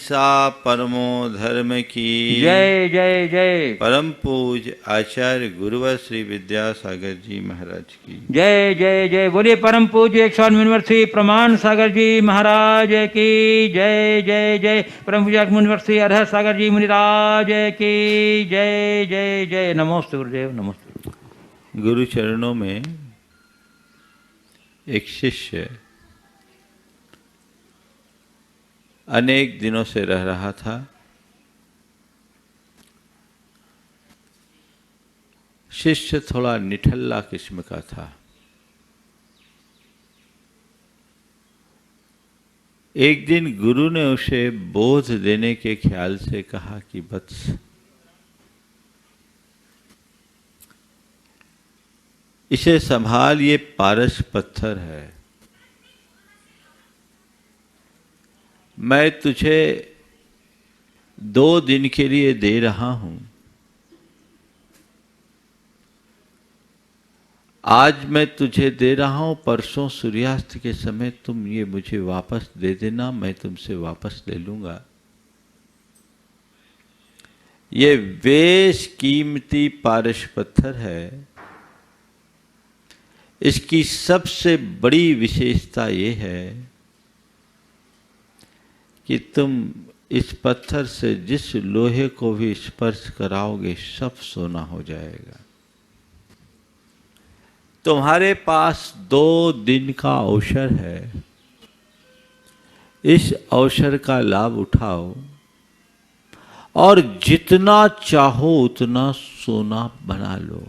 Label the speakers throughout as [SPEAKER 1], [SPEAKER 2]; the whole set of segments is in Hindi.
[SPEAKER 1] अहिंसा परमो धर्म की
[SPEAKER 2] जय जय जय।
[SPEAKER 1] परम पूज आचार्य गुरुवर श्री विद्यासागर जी महाराज की
[SPEAKER 2] जय जय जय। बोलिए परम पूज्य 108 यूनिवर्सिटी प्रमाण सागर जी महाराज की जय जय जय। परम पूज्य यूनिवर्सिटी अरहत सागर जी मुनिराज की जय जय जय। नमोस्तु गुरुदेव, नमोस्तु।
[SPEAKER 1] गुरु चरणों में एक शिष्य अनेक दिनों से रह रहा था। शिष्य थोड़ा निठल्ला किस्म का था। एक दिन गुरु ने उसे बोध देने के ख्याल से कहा कि वत्स, इसे संभाल, ये पारस पत्थर है। मैं तुझे 2 दिन के लिए दे रहा हूं। आज मैं तुझे दे रहा हूं, परसों सूर्यास्त के समय तुम ये मुझे वापस दे देना, मैं तुमसे वापस ले लूंगा। ये बेश कीमती पारस पत्थर है। इसकी सबसे बड़ी विशेषता ये है कि तुम इस पत्थर से जिस लोहे को भी स्पर्श कराओगे सब सोना हो जाएगा। तुम्हारे पास 2 दिन का अवसर है। इस अवसर का लाभ उठाओ और जितना चाहो उतना सोना बना लो।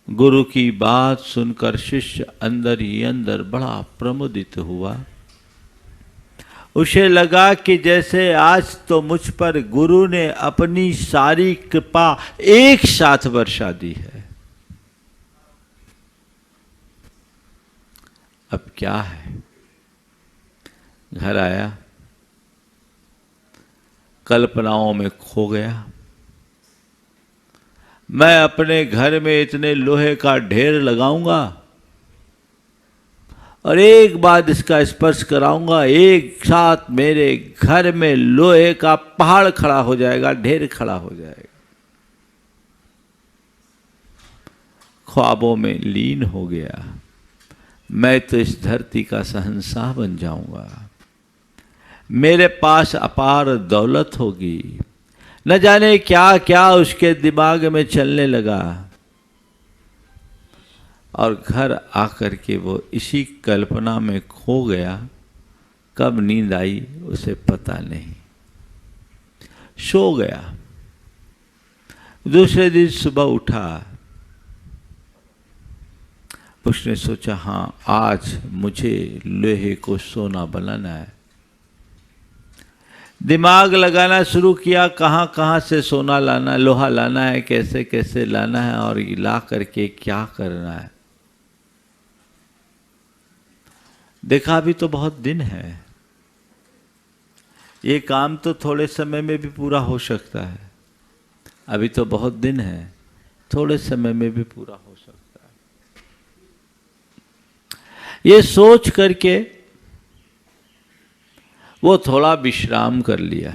[SPEAKER 1] गुरु की बात सुनकर शिष्य अंदर ही अंदर बड़ा प्रमुदित हुआ। उसे लगा कि जैसे आज तो मुझ पर गुरु ने अपनी सारी कृपा एक साथ बरसा दी है। अब क्या है? घर आया, कल्पनाओं में खो गया। मैं अपने घर में इतने लोहे का ढेर लगाऊंगा और एक बार इसका स्पर्श कराऊंगा, एक साथ मेरे घर में लोहे का पहाड़ खड़ा हो जाएगा, ढेर खड़ा हो जाएगा। ख्वाबों में लीन हो गया। मैं तो इस धरती का शहंशाह बन जाऊंगा। मेरे पास अपार दौलत होगी। न जाने क्या क्या उसके दिमाग में चलने लगा और घर आकर के वो इसी कल्पना में खो गया। कब नींद आई उसे पता नहीं, सो गया। दूसरे दिन सुबह उठा। उसने सोचा, हाँ आज मुझे लोहे को सोना बनाना है। दिमाग लगाना शुरू किया, कहाँ कहाँ से सोना लाना, लोहा लाना है, कैसे कैसे लाना है और ला करके क्या करना है। देखा अभी तो बहुत दिन है, ये काम तो थोड़े समय में भी पूरा हो सकता है। अभी तो बहुत दिन है, थोड़े समय में भी पूरा हो सकता है। ये सोच करके वो थोड़ा विश्राम कर लिया।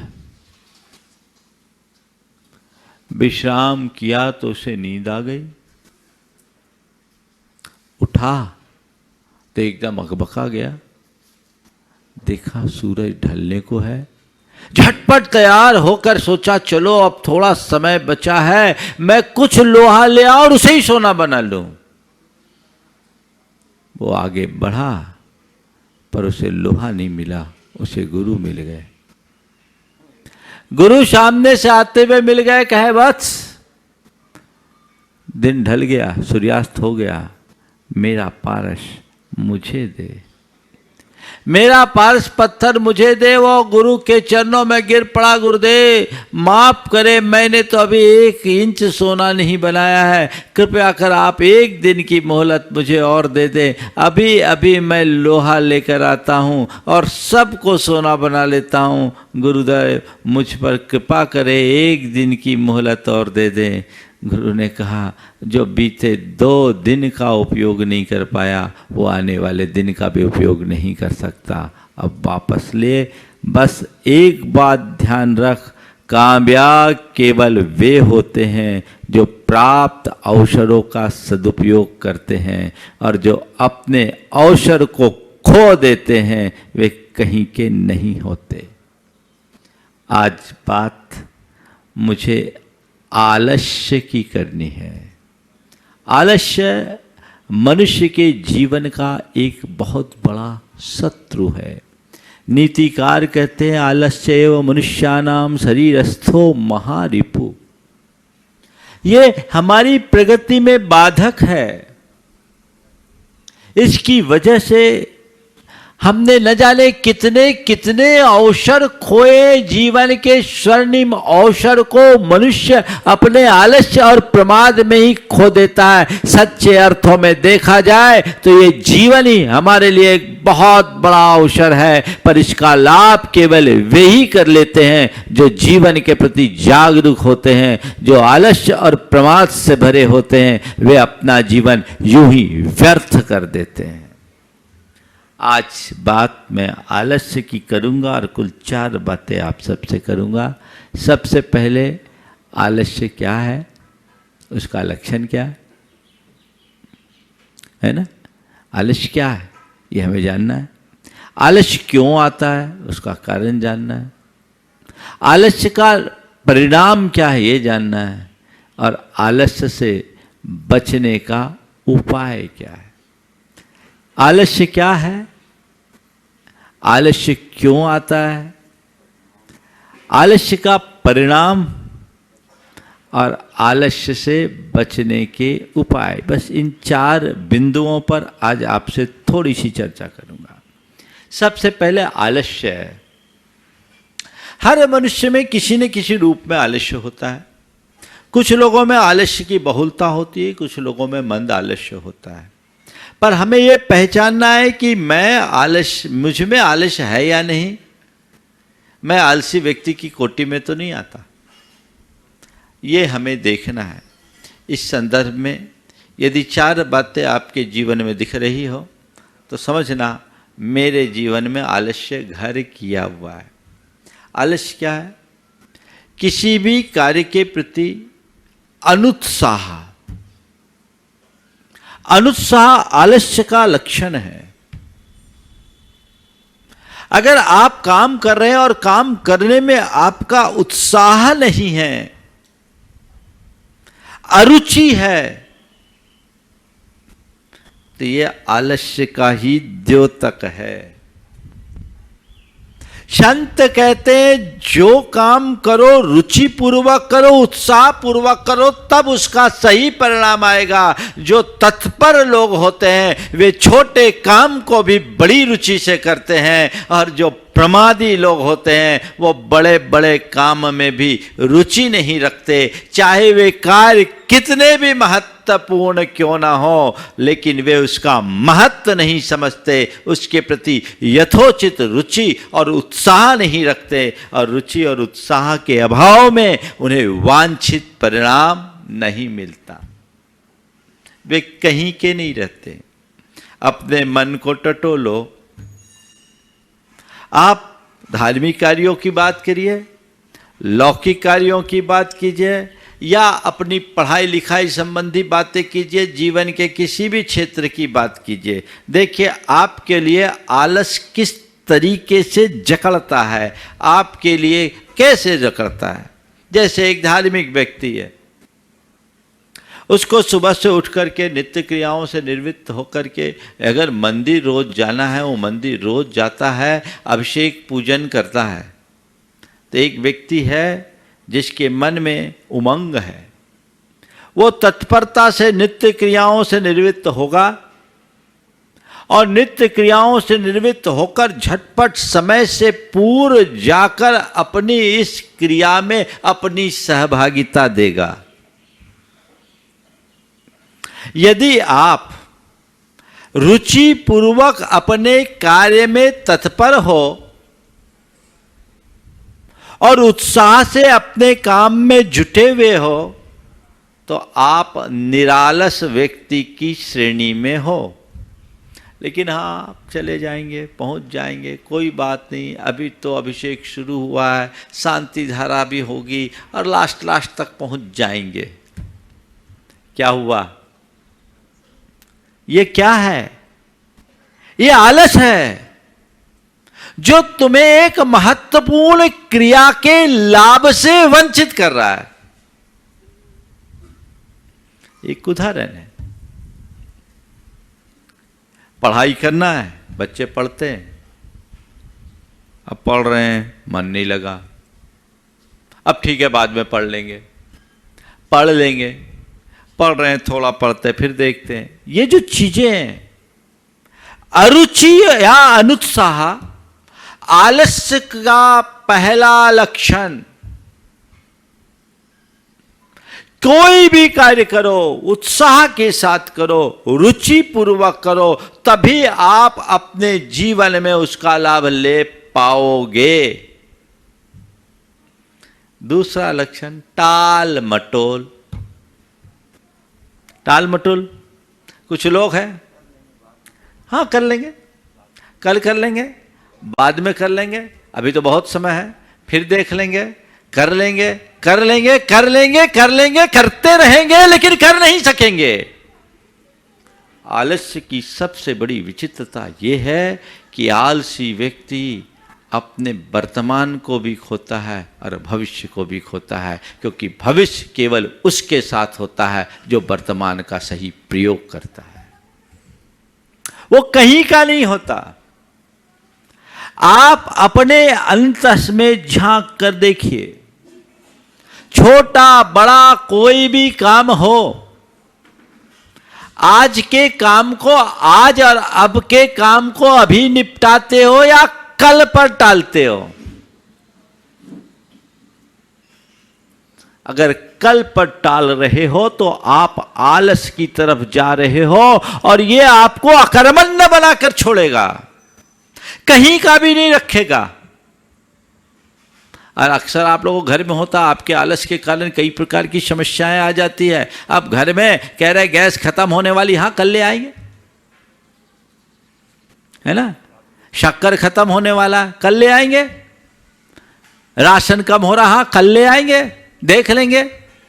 [SPEAKER 1] विश्राम किया तो उसे नींद आ गई। उठा तो एकदम अकबका गया। देखा सूरज ढलने को है। झटपट तैयार होकर सोचा, चलो अब थोड़ा समय बचा है, मैं कुछ लोहा ले आऊं और उसे ही सोना बना लूं। वो आगे बढ़ा पर उसे लोहा नहीं मिला, उसे गुरु मिल गए। गुरु सामने से आते हुए मिल गए। कहे, वत्स, दिन ढल गया, सूर्यास्त हो गया, मेरा पारस मुझे दे, मेरा पारस पत्थर मुझे दे। वो गुरु के चरणों में गिर पड़ा। गुरुदेव माफ करे, मैंने तो अभी 1 इंच सोना नहीं बनाया है, कृपया कर आप 1 दिन की मोहलत मुझे और दे दें। अभी अभी मैं लोहा लेकर आता हूँ और सबको सोना बना लेता हूँ। गुरुदेव मुझ पर कृपा करे, 1 दिन की मोहलत और दे दें। गुरु ने कहा, जो बीते 2 दिन का उपयोग नहीं कर पाया वो आने वाले दिन का भी उपयोग नहीं कर सकता। अब वापस ले। बस एक बात ध्यान रख, कामयाब केवल वे होते हैं जो प्राप्त अवसरों का सदुपयोग करते हैं, और जो अपने अवसर को खो देते हैं वे कहीं के नहीं होते। आज बात मुझे आलस्य की करनी है। आलस्य मनुष्य के जीवन का एक बहुत बड़ा शत्रु है। नीतिकार कहते हैं आलस्य एवं मनुष्यानाम शरीरस्थो महारिपु। ये हमारी प्रगति में बाधक है। इसकी वजह से हमने न जाने कितने कितने अवसर खोए। जीवन के स्वर्णिम अवसर को मनुष्य अपने आलस्य और प्रमाद में ही खो देता है। सच्चे अर्थों में देखा जाए तो ये जीवन ही हमारे लिए एक बहुत बड़ा अवसर है, पर इसका लाभ केवल वे ही कर लेते हैं जो जीवन के प्रति जागरूक होते हैं। जो आलस्य और प्रमाद से भरे होते हैं वे अपना जीवन यूं ही व्यर्थ कर देते हैं। आज बात मैं आलस्य की करूंगा और कुल 4 बातें आप सबसे करूंगा। सबसे पहले आलस्य क्या है, उसका लक्षण क्या है ना? आलस्य क्या है ये हमें जानना है। आलस्य क्यों आता है उसका कारण जानना है। आलस्य का परिणाम क्या है ये जानना है, और आलस्य से बचने का उपाय क्या है। आलस्य क्या है, आलस्य क्यों आता है, आलस्य का परिणाम और आलस्य से बचने के उपाय। बस इन 4 बिंदुओं पर आज आपसे थोड़ी सी चर्चा करूंगा। सबसे पहले आलस्य है। हर मनुष्य में किसी न किसी रूप में आलस्य होता है। कुछ लोगों में आलस्य की बहुलता होती है, कुछ लोगों में मंद आलस्य होता है। पर हमें यह पहचानना है कि मुझ में आलस्य है या नहीं। मैं आलसी व्यक्ति की कोटि में तो नहीं आता, ये हमें देखना है। इस संदर्भ में यदि 4 बातें आपके जीवन में दिख रही हो तो समझना मेरे जीवन में आलस्य घर किया हुआ है। आलस्य क्या है? किसी भी कार्य के प्रति अनुत्साह। अनुत्साह आलस्य का लक्षण है। अगर आप काम कर रहे हैं और काम करने में आपका उत्साह नहीं है, अरुचि है, तो ये आलस्य का ही द्योतक है। संत कहते हैं जो काम करो रुचि पूर्वक करो, उत्साह पूर्वक करो, तब उसका सही परिणाम आएगा। जो तत्पर लोग होते हैं वे छोटे काम को भी बड़ी रुचि से करते हैं, और जो प्रमादी लोग होते हैं वो बड़े बड़े काम में भी रुचि नहीं रखते। चाहे वे कार्य कितने भी महत्वपूर्ण क्यों ना हो, लेकिन वे उसका महत्व नहीं समझते, उसके प्रति यथोचित रुचि और उत्साह नहीं रखते, और रुचि और उत्साह के अभाव में उन्हें वांछित परिणाम नहीं मिलता। वे कहीं के नहीं रहते। अपने मन को टटोलो। आप धार्मिक कार्यों की बात करिए, लौकिक कार्यों की बात कीजिए, या अपनी पढ़ाई लिखाई संबंधी बातें कीजिए, जीवन के किसी भी क्षेत्र की बात कीजिए। देखिए आपके लिए आलस किस तरीके से जकड़ता है, आपके लिए कैसे जकड़ता है। जैसे एक धार्मिक व्यक्ति है, उसको सुबह से उठ करके नित्य क्रियाओं से निर्वृत्त होकर के अगर मंदिर रोज जाना है, वो मंदिर रोज जाता है, अभिषेक पूजन करता है। तो एक व्यक्ति है जिसके मन में उमंग है, वो तत्परता से नित्य क्रियाओं से निर्वृत्त होगा, और नित्य क्रियाओं से निर्वृत्त होकर झटपट समय से पूर्व जाकर अपनी इस क्रिया में अपनी सहभागिता देगा। यदि आप रुचि पूर्वक अपने कार्य में तत्पर हो और उत्साह से अपने काम में जुटे हुए हो, तो आप निरालस व्यक्ति की श्रेणी में हो। लेकिन हाँ आप चले जाएंगे, पहुंच जाएंगे, कोई बात नहीं, अभी तो अभिषेक शुरू हुआ है, शांति धारा भी होगी और लास्ट तक पहुंच जाएंगे। क्या हुआ? ये क्या है? ये आलस है जो तुम्हें एक महत्वपूर्ण क्रिया के लाभ से वंचित कर रहा है। एक उदाहरण है, पढ़ाई करना है, बच्चे पढ़ते हैं, अब पढ़ रहे हैं, मन नहीं लगा, अब ठीक है बाद में पढ़ लेंगे, पढ़ लेंगे, पढ़ रहे हैं, थोड़ा पढ़ते फिर देखते हैं। ये जो चीजें हैं, अरुचि या अनुत्साह आलस्य का पहला लक्षण। कोई भी कार्य करो उत्साह के साथ करो, रुचि पूर्वक करो, तभी आप अपने जीवन में उसका लाभ ले पाओगे। दूसरा लक्षण टाल मटोल। टाल मटोल कुछ लोग हैं, हाँ कर लेंगे, कल कर लेंगे, बाद में कर लेंगे, अभी तो बहुत समय है, फिर देख लेंगे, कर लेंगे, कर लेंगे, कर लेंगे, कर लेंगे, करते रहेंगे लेकिन कर नहीं सकेंगे। आलस्य की सबसे बड़ी विचित्रता यह है कि आलसी व्यक्ति अपने वर्तमान को भी खोता है और भविष्य को भी खोता है, क्योंकि भविष्य केवल उसके साथ होता है जो वर्तमान का सही प्रयोग करता है, वो कहीं का नहीं होता। आप अपने अंतस में झांक कर देखिए, छोटा बड़ा कोई भी काम हो, आज के काम को आज और अब के काम को अभी निपटाते हो या कल पर टालते हो। अगर कल पर टाल रहे हो तो आप आलस की तरफ जा रहे हो और यह आपको अकर्मण्य बनाकर छोड़ेगा, कहीं का भी नहीं रखेगा। और अक्सर आप लोगों को घर में होता, आपके आलस के कारण कई प्रकार की समस्याएं आ जाती है। आप घर में कह रहे गैस खत्म होने वाली, हाँ कल ले आएंगे, है ना, शक्कर खत्म होने वाला, कल ले आएंगे, राशन कम हो रहा, कल ले आएंगे, देख लेंगे।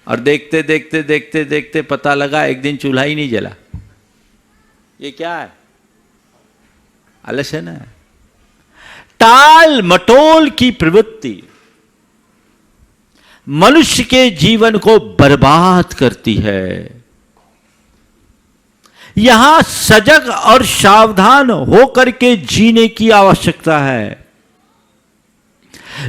[SPEAKER 1] और देखते देखते देखते देखते पता लगा एक दिन चूल्हा ही नहीं जला। ये क्या है? आलस है ना। टाल मटोल की प्रवृत्ति मनुष्य के जीवन को बर्बाद करती है। यहां सजग और सावधान होकर के जीने की आवश्यकता है।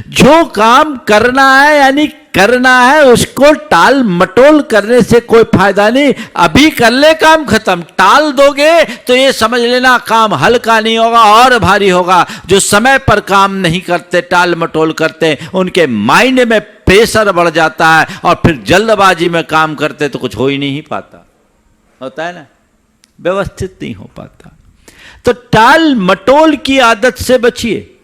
[SPEAKER 1] जो काम करना है यानी करना है, उसको टाल मटोल करने से कोई फायदा नहीं। अभी कर ले, काम खत्म। टाल दोगे तो ये समझ लेना काम हल्का नहीं होगा और भारी होगा। जो समय पर काम नहीं करते, टाल मटोल करते, उनके माइंड में प्रेशर बढ़ जाता है और फिर जल्दबाजी में काम करते तो कुछ हो ही नहीं पाता, होता है ना, व्यवस्थित नहीं हो पाता। तो टाल मटोल की आदत से बचिए।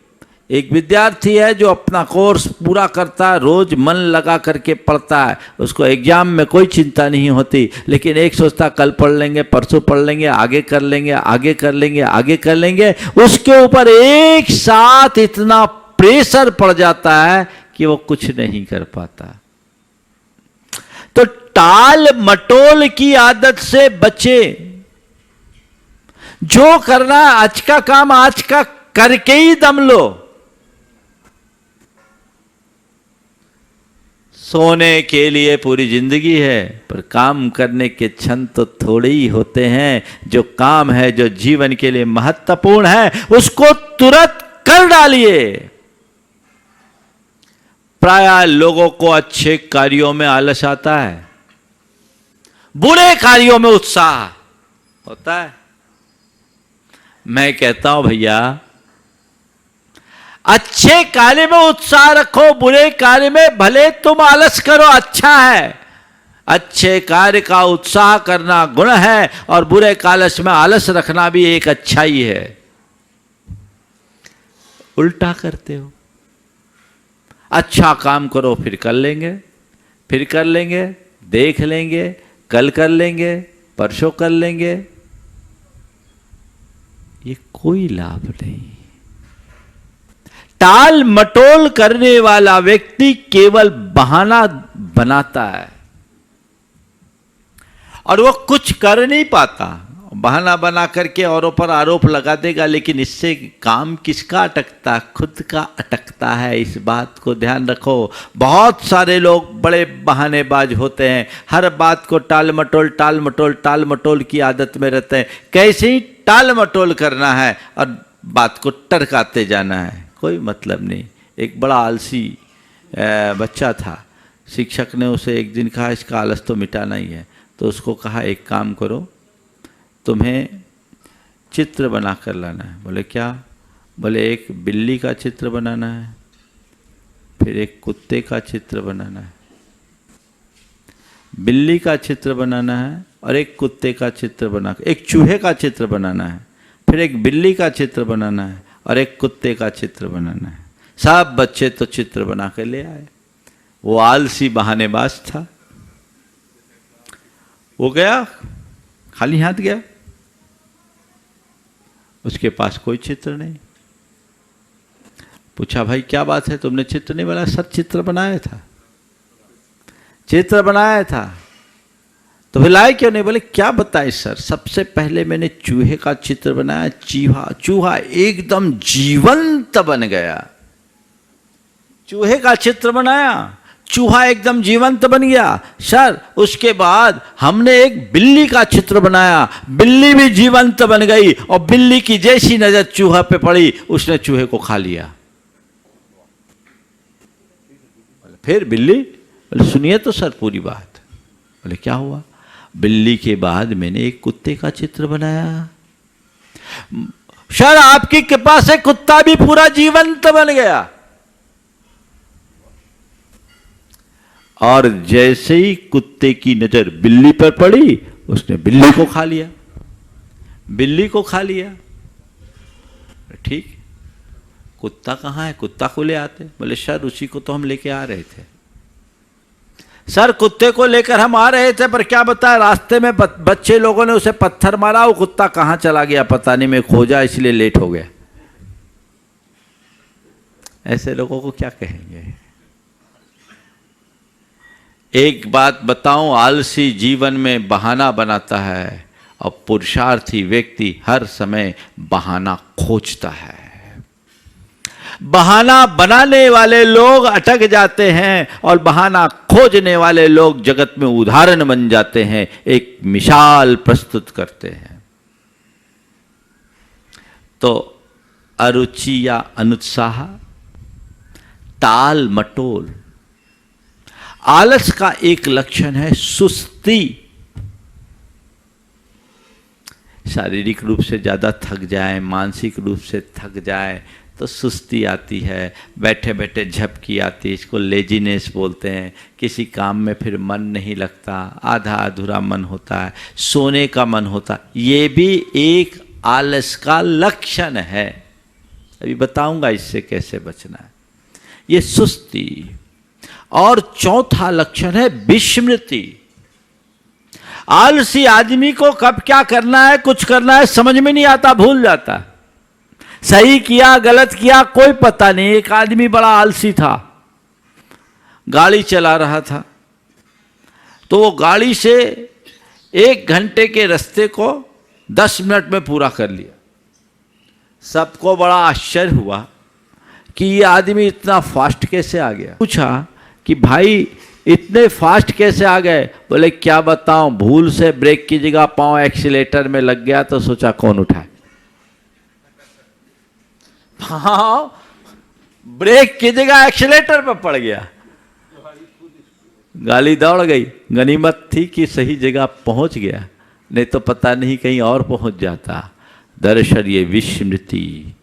[SPEAKER 1] एक विद्यार्थी है जो अपना कोर्स पूरा करता है, रोज मन लगा करके पढ़ता है, उसको एग्जाम में कोई चिंता नहीं होती, लेकिन एक सोचता कल पढ़ लेंगे, परसों पढ़ लेंगे, आगे कर लेंगे, आगे कर लेंगे, आगे कर लेंगे। उसके ऊपर एक साथ इतना प्रेशर पड़ जाता है कि वो कुछ नहीं कर पाता। तो टाल मटोल की आदत से बचे। जो करना आज का काम आज का करके ही दम लो। सोने के लिए पूरी जिंदगी है, पर काम करने के क्षण तो थोड़े ही होते हैं। जो काम है, जो जीवन के लिए महत्वपूर्ण है, उसको तुरंत कर डालिए। प्रायः लोगों को अच्छे कार्यों में आलस आता है, बुरे कार्यों में उत्साह होता है। मैं कहता हूं भैया, अच्छे कार्य में उत्साह रखो, बुरे कार्य में भले तुम आलस करो, अच्छा है। अच्छे कार्य का उत्साह करना गुण है और बुरे कालस में आलस रखना भी एक अच्छाई है। उल्टा करते हो। अच्छा काम करो, फिर कर लेंगे, फिर कर लेंगे, देख लेंगे, कल कर लेंगे, परसों कर लेंगे। ये कोई लाभ नहीं। टाल मटोल करने वाला व्यक्ति केवल बहाना बनाता है और वो कुछ कर नहीं पाता। बहाना बना करके औरों पर आरोप लगा देगा, लेकिन इससे काम किसका अटकता? खुद का अटकता है। इस बात को ध्यान रखो। बहुत सारे लोग बड़े बहानेबाज होते हैं, हर बात को टाल मटोल की आदत में रहते हैं। कैसे ही टाल मटोल करना है और बात को टरकाते जाना है, कोई मतलब नहीं। एक बड़ा आलसी बच्चा था, शिक्षक ने उसे एक दिन कहा इसका आलस तो मिटाना ही है। तो उसको कहा एक काम करो, तुम्हें चित्र बना कर लाना है। बोले क्या? बोले एक बिल्ली का चित्र बनाना है, फिर एक कुत्ते का चित्र बनाना है। बिल्ली का चित्र बनाना है और एक कुत्ते का चित्र बना, एक चूहे का चित्र बनाना है, फिर एक बिल्ली का चित्र बनाना है और एक कुत्ते का चित्र बनाना है। सब बच्चे तो चित्र बना के ले आए। वो आलसी बहानेबाज था, वो गया खाली हाथ गया, उसके पास कोई चित्र नहीं। पूछा भाई क्या बात है, तुमने चित्र नहीं बनाया? सर चित्र बनाया था, चित्र बनाया था। तो फिर लाए क्यों नहीं? बोले क्या बताए सर, सबसे पहले मैंने चूहे का चित्र बनाया, चूहा एकदम जीवंत बन गया। चूहे का चित्र बनाया, चूहा एकदम जीवंत बन गया। सर उसके बाद हमने एक बिल्ली का चित्र बनाया, बिल्ली भी जीवंत बन गई और बिल्ली की जैसी नजर चूहा पे पड़ी उसने चूहे को खा लिया। फिर बिल्ली? बोले सुनिए तो सर पूरी बात। बोले क्या हुआ? बिल्ली के बाद मैंने एक कुत्ते का चित्र बनाया, सर आपकी कृपा से कुत्ता भी पूरा जीवंत बन गया। और जैसे ही कुत्ते की नजर बिल्ली पर पड़ी उसने बिल्ली को खा लिया, बिल्ली को खा लिया। ठीक, कुत्ता कहाँ है? कुत्ता को ले आते। बोले सर उसी को तो हम लेके आ रहे थे। सर कुत्ते को लेकर हम आ रहे थे, पर क्या बताया रास्ते में बच्चे लोगों ने उसे पत्थर मारा, वो कुत्ता कहाँ चला गया पता नहीं, मैं खोजा इसलिए लेट हो गया। ऐसे लोगों को क्या कहेंगे? एक बात बताऊं, आलसी जीवन में बहाना बनाता है और पुरुषार्थी व्यक्ति हर समय बहाना खोजता है। बहाना बनाने वाले लोग अटक जाते हैं और बहाना खोजने वाले लोग जगत में उदाहरण बन जाते हैं, एक मिसाल प्रस्तुत करते हैं। तो अरुचि या अनुत्साह, टाल मटोल, आलस का एक लक्षण है सुस्ती। शारीरिक रूप से ज्यादा थक जाए, मानसिक रूप से थक जाए तो सुस्ती आती है, बैठे बैठे झपकी आती है, इसको लेजीनेस बोलते हैं। किसी काम में फिर मन नहीं लगता, आधा अधूरा मन होता है, सोने का मन होता, ये भी एक आलस का लक्षण है। अभी बताऊंगा इससे कैसे बचना है। ये सुस्ती। और चौथा लक्षण है विस्मृति। आलसी आदमी को कब क्या करना है, कुछ करना है समझ में नहीं आता, भूल जाता। सही किया गलत किया कोई पता नहीं। एक आदमी बड़ा आलसी था, गाड़ी चला रहा था, तो वो गाड़ी से 1 घंटे के रास्ते को 10 मिनट में पूरा कर लिया। सबको बड़ा आश्चर्य हुआ कि ये आदमी इतना फास्ट कैसे आ गया। पूछा कि भाई इतने फास्ट कैसे आ गए? बोले क्या बताऊं, भूल से ब्रेक की जगह पांव एक्सीलेटर में लग गया तो सोचा कौन उठाए। हाँ, ब्रेक की जगह एक्सीलेटर पर पड़ गया, गाड़ी दौड़ गई। गनीमत थी कि सही जगह पहुंच गया, नहीं तो पता नहीं कहीं और पहुंच जाता। दरअसल ये विस्मृति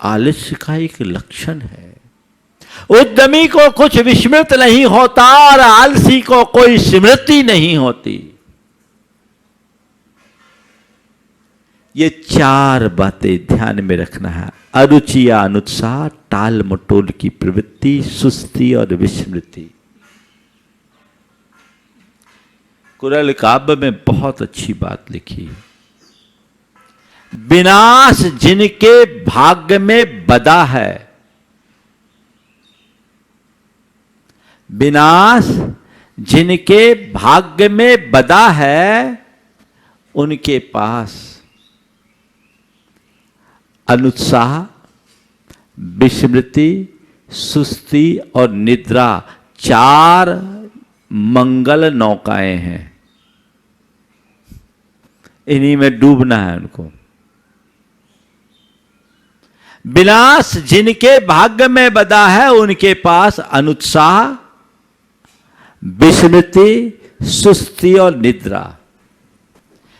[SPEAKER 1] आलस्य का एक लक्षण है। उद्यमी को कुछ विस्मृत नहीं होता और आलसी को कोई स्मृति नहीं होती। ये 4 बातें ध्यान में रखना है। अरुचि या अनुत्साह, टाल मटोल की प्रवृत्ति, सुस्ती और विस्मृति। कुरल काव्य में बहुत अच्छी बात लिखी। विनाश जिनके भाग्य में बदा है, विनाश जिनके भाग्य में बदा है, उनके पास अनुत्साह, विस्मृति, सुस्ती और निद्रा 4 मंगल नौकाएं हैं। इन्हीं में डूबना है उनको। विनाश जिनके भाग्य में बदा है, उनके पास अनुत्साह, विस्मृति, सुस्ती और निद्रा,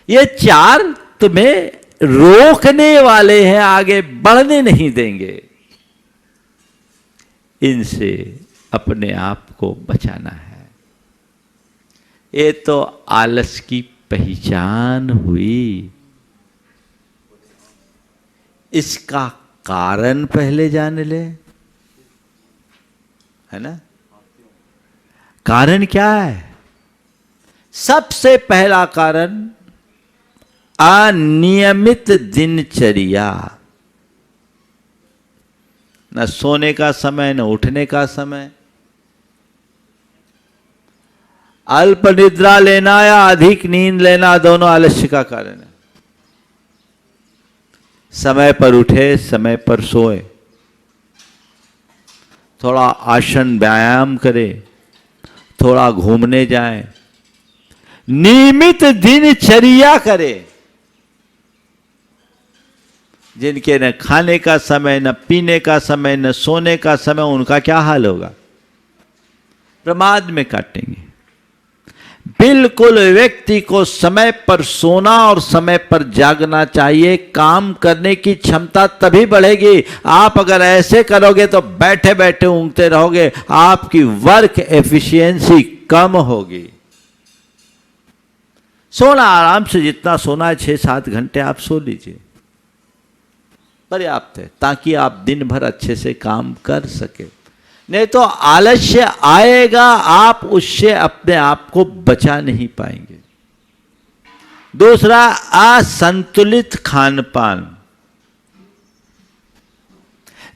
[SPEAKER 1] ये 4 तुम्हें रोकने वाले हैं, आगे बढ़ने नहीं देंगे। इनसे अपने आप को बचाना है। ये तो आलस की पहचान हुई। इसका कारण पहले जान ले, है ना? कारण क्या है? सबसे पहला कारण अनियमित दिनचर्या। न सोने का समय, न उठने का समय, अल्प निद्रा लेना या अधिक नींद लेना, दोनों आलस्य का कारण है। समय पर उठे, समय पर सोए, थोड़ा आसन व्यायाम करे, थोड़ा घूमने जाए, नियमित दिनचर्या करे। जिनके न खाने का समय, न पीने का समय, न सोने का समय, उनका क्या हाल होगा? प्रमाद में काटेंगे। बिल्कुल व्यक्ति को समय पर सोना और समय पर जागना चाहिए। काम करने की क्षमता तभी बढ़ेगी। आप अगर ऐसे करोगे तो बैठे बैठे ऊँघते रहोगे, आपकी वर्क एफिशिएंसी कम होगी। सोना आराम से, जितना सोना है 6-7 घंटे आप सो लीजिए, पर्याप्त है, ताकि आप दिन भर अच्छे से काम कर सके। नहीं तो आलस्य आएगा, आप उससे अपने आप को बचा नहीं पाएंगे। दूसरा, असंतुलित खान पान।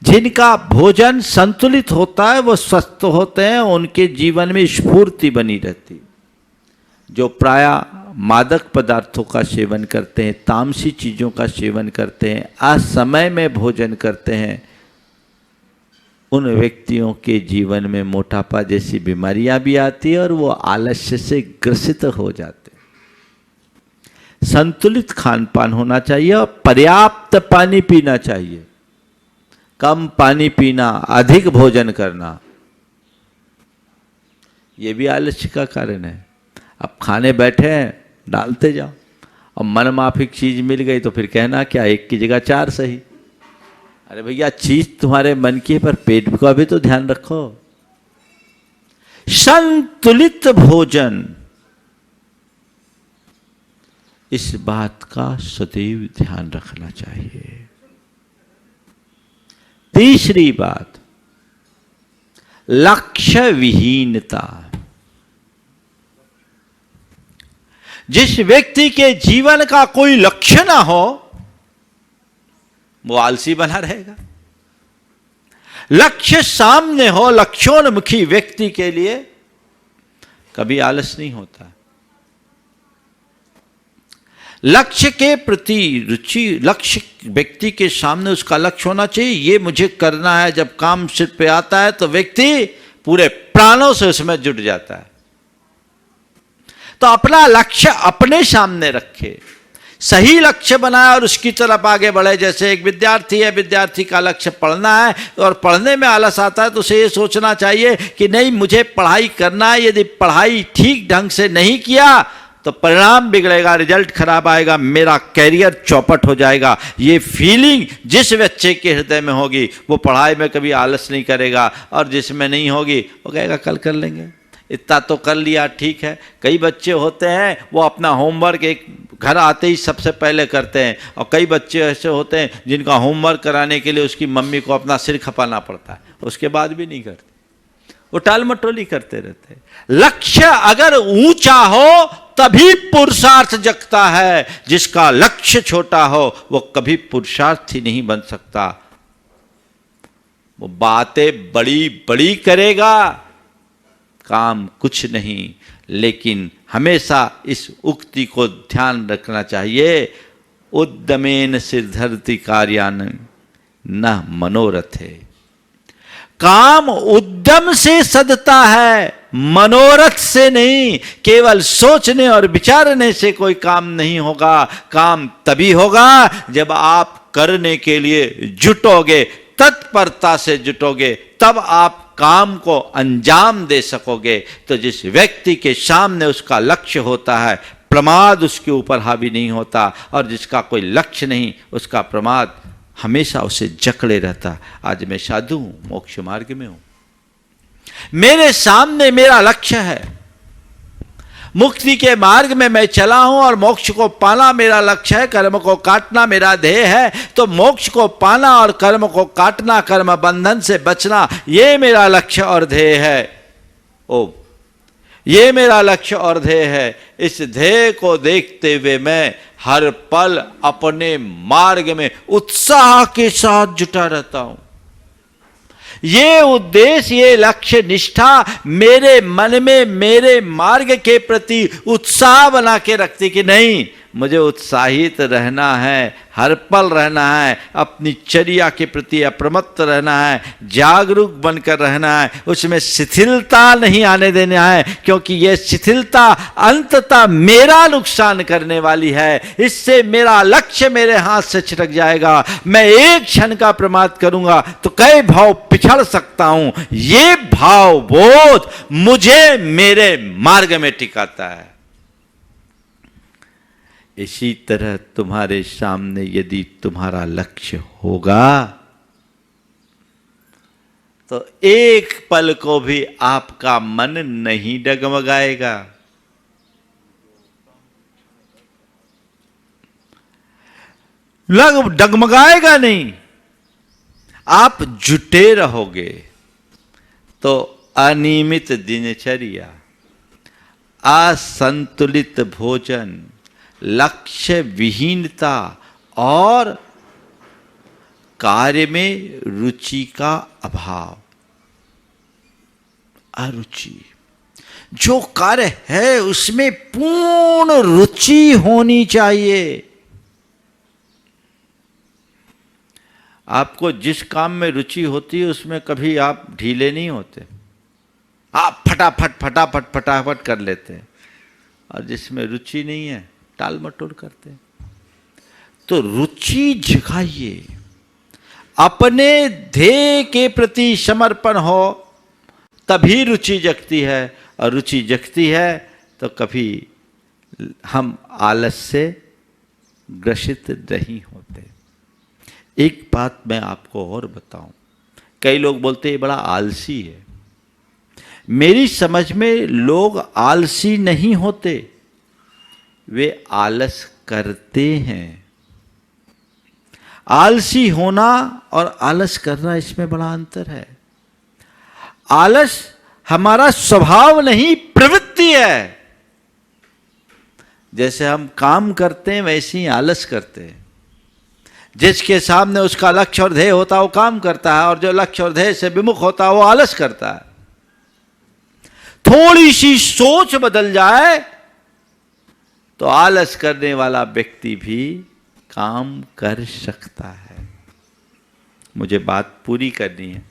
[SPEAKER 1] जिनका भोजन संतुलित होता है वो स्वस्थ होते हैं, उनके जीवन में स्फूर्ति बनी रहती। जो प्रायः मादक पदार्थों का सेवन करते हैं, तामसी चीज़ों का सेवन करते हैं, असमय में भोजन करते हैं, उन व्यक्तियों के जीवन में मोटापा जैसी बीमारियां भी आती है और वो आलस्य से ग्रसित हो जाते हैं। संतुलित खान पान होना चाहिए और पर्याप्त पानी पीना चाहिए। कम पानी पीना, अधिक भोजन करना, ये भी आलस्य का कारण है। अब खाने बैठे हैं, डालते जाओ, और मन माफिक चीज मिल गई तो फिर कहना क्या, 1 की जगह 4 सही। अरे भैया, चीज तुम्हारे मन की है, पर पेट का भी तो ध्यान रखो। संतुलित भोजन, इस बात का सदैव ध्यान रखना चाहिए। तीसरी बात, लक्ष्य विहीनता। जिस व्यक्ति के जीवन का कोई लक्ष्य ना हो, वो आलसी बना रहेगा। लक्ष्य सामने हो, लक्ष्योन्मुखी व्यक्ति के लिए कभी आलस नहीं होता। लक्ष्य के प्रति रुचि, लक्ष्य व्यक्ति के सामने उसका लक्ष्य होना चाहिए, ये मुझे करना है। जब काम सिर पे आता है तो व्यक्ति पूरे प्राणों से उसमें जुट जाता है। तो अपना लक्ष्य अपने सामने रखे, सही लक्ष्य बनाए और उसकी तरफ आगे बढ़े। जैसे एक विद्यार्थी है, विद्यार्थी का लक्ष्य पढ़ना है और पढ़ने में आलस आता है तो उसे ये सोचना चाहिए कि नहीं, मुझे पढ़ाई करना है। यदि पढ़ाई ठीक ढंग से नहीं किया तो परिणाम बिगड़ेगा, रिजल्ट खराब आएगा, मेरा कैरियर चौपट हो जाएगा। ये फीलिंग जिस बच्चे के हृदय में होगी वो पढ़ाई में कभी आलस नहीं करेगा, और जिसमें नहीं होगी वो कहेगा कल कर लेंगे, इतना तो कर लिया, ठीक है। कई बच्चे होते हैं वो अपना होमवर्क एक घर आते ही सबसे पहले करते हैं, और कई बच्चे ऐसे होते हैं जिनका होमवर्क कराने के लिए उसकी मम्मी को अपना सिर खपाना पड़ता है, उसके बाद भी नहीं करते, वो टाल मटोली करते रहते हैं। लक्ष्य अगर ऊंचा हो तभी पुरुषार्थ जगता है। जिसका लक्ष्य छोटा हो वो कभी पुरुषार्थ ही नहीं बन सकता। वो बातें बड़ी बड़ी करेगा, काम कुछ नहीं। लेकिन हमेशा इस उक्ति को ध्यान रखना चाहिए, उद्यमेन सिद्धर्ति कार्यान न मनोरथे। काम उद्यम से सधता है, मनोरथ से नहीं। केवल सोचने और विचारने से कोई काम नहीं होगा। काम तभी होगा जब आप करने के लिए जुटोगे, तत्परता से जुटोगे, तब आप काम को अंजाम दे सकोगे। तो जिस व्यक्ति के सामने उसका लक्ष्य होता है, प्रमाद उसके ऊपर हावी नहीं होता, और जिसका कोई लक्ष्य नहीं, उसका प्रमाद हमेशा उसे जकड़े रहता। आज मैं साधु हूं, मोक्ष मार्ग में हूं, मेरे सामने मेरा लक्ष्य है, मुक्ति के मार्ग में मैं चला हूं और मोक्ष को पाना मेरा लक्ष्य है, कर्म को काटना मेरा ध्येय है। तो मोक्ष को पाना और कर्म को काटना, कर्म बंधन से बचना, ये मेरा लक्ष्य और ध्येय है। ओ, ये मेरा लक्ष्य और ध्येय है। इस ध्येय को देखते हुए मैं हर पल अपने मार्ग में उत्साह के साथ जुटा रहता हूं। ये उद्देश्य, ये लक्ष्य निष्ठा मेरे मन में मेरे मार्ग के प्रति उत्साह बना के रखती कि नहीं, मुझे उत्साहित रहना है, हर पल रहना है, अपनी चर्या के प्रति अप्रमत्त रहना है, जागरूक बनकर रहना है, उसमें शिथिलता नहीं आने देना है, क्योंकि यह शिथिलता अंततः मेरा नुकसान करने वाली है। इससे मेरा लक्ष्य मेरे हाथ से छिटक जाएगा। मैं एक क्षण का प्रमाद करूंगा तो कई भाव पिछड़ सकता हूं। ये भाव बोध मुझे मेरे मार्ग में टिकाता है। इसी तरह तुम्हारे सामने यदि तुम्हारा लक्ष्य होगा तो एक पल को भी आपका मन नहीं डगमगाएगा। डगमगाएगा नहीं, आप जुटे रहोगे। तो अनियमित दिनचर्या, असंतुलित भोजन, लक्ष्य विहीनता और कार्य में रुचि का अभाव, अरुचि। जो कार्य है उसमें पूर्ण रुचि होनी चाहिए। आपको जिस काम में रुचि होती है उसमें कभी आप ढीले नहीं होते, आप फटाफट कर लेते हैं। और जिसमें रुचि नहीं है टाल मटोल करते हैं। तो रुचि जगाइए, अपने ध्येय के प्रति समर्पण हो, तभी रुचि जगती है। और रुचि जगती है तो कभी हम आलस से ग्रसित नहीं होते। एक बात मैं आपको और बताऊं, कई लोग बोलते हैं बड़ा आलसी है। मेरी समझ में लोग आलसी नहीं होते, वे आलस करते हैं। आलसी होना और आलस करना, इसमें बड़ा अंतर है। आलस हमारा स्वभाव नहीं, प्रवृत्ति है। जैसे हम काम करते हैं वैसे ही आलस करते हैं। जिसके सामने उसका लक्ष्य और ध्येय होता है वो काम करता है, और जो लक्ष्य और ध्येय से विमुख होता है वो आलस करता है। थोड़ी सी सोच बदल जाए तो आलस करने वाला व्यक्ति भी काम कर सकता है। मुझे बात पूरी करनी है,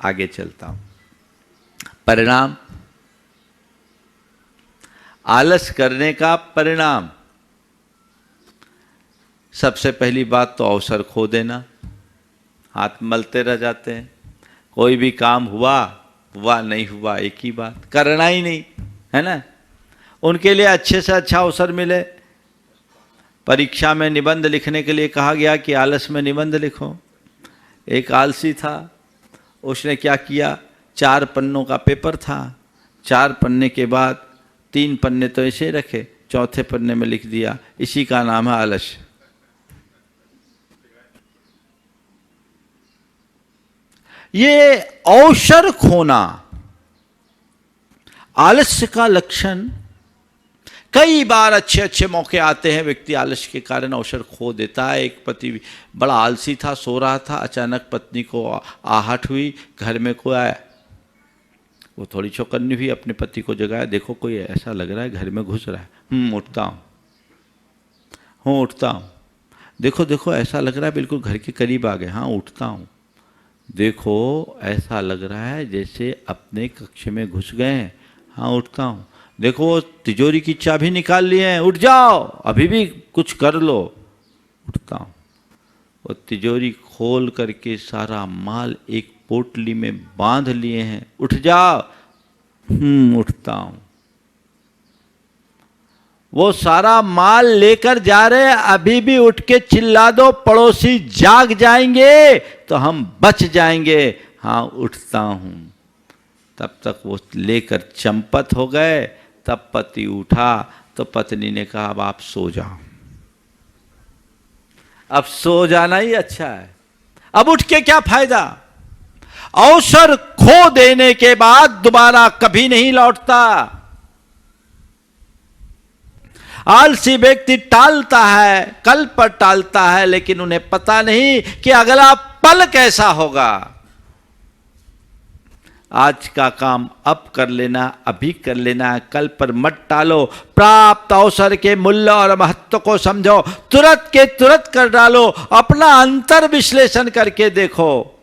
[SPEAKER 1] आगे चलता हूं। परिणाम, आलस करने का परिणाम, सबसे पहली बात तो अवसर खो देना। हाथ मलते रह जाते हैं, कोई भी काम हुआ नहीं हुआ, एक ही बात, करना ही नहीं है ना। उनके लिए अच्छे से अच्छा अवसर मिले। परीक्षा में निबंध लिखने के लिए कहा गया कि आलस में निबंध लिखो। एक आलसी था, उसने क्या किया, 4 पन्नों का पेपर था, 4 पन्ने के बाद 3 पन्ने तो ऐसे रखे, चौथे पन्ने में लिख दिया। इसी का नाम है आलस्य। ये अवसर खोना आलस्य का लक्षण। कई बार अच्छे अच्छे मौके आते हैं, व्यक्ति आलस्य के कारण अवसर खो देता है। एक पति बड़ा आलसी था, सो रहा था, अचानक पत्नी को आहट हुई, घर में कोई आया, वो थोड़ी चौकन्नी हुई, अपने पति को जगाया, देखो कोई ऐसा लग रहा है घर में घुस रहा है। उठता हूँ, उठता हूँ, देखो देखो ऐसा लग रहा है बिल्कुल घर के करीब आ गए। हाँ उठता हूँ, देखो ऐसा लग रहा है जैसे अपने कक्ष में घुस गए हैं। हाँ उठता हूँ, देखो वो तिजोरी की चाबी निकाल लिए हैं, उठ जाओ अभी भी कुछ कर लो। उठता हूँ, वो तिजोरी खोल करके सारा माल एक पोटली में बांध लिए हैं, उठ जाओ। उठता हूँ, वो सारा माल लेकर जा रहे हैं, अभी भी उठ के चिल्ला दो, पड़ोसी जाग जाएंगे तो हम बच जाएंगे। हाँ उठता हूँ, तब तक वो लेकर चंपत हो गए। तब पति उठा तो पत्नी ने कहा अब आप सो जाओ, अब सो जाना ही अच्छा है, अब उठ के क्या फायदा। अवसर खो देने के बाद दोबारा कभी नहीं लौटता। आलसी व्यक्ति टालता है, कल पर टालता है, लेकिन उन्हें पता नहीं कि अगला पल कैसा होगा। आज का काम अब कर लेना, अभी कर लेना, कल पर मत टालो। प्राप्त अवसर के मूल्य और महत्व को समझो, तुरंत के तुरंत कर डालो। अपना अंतर विश्लेषण करके देखो,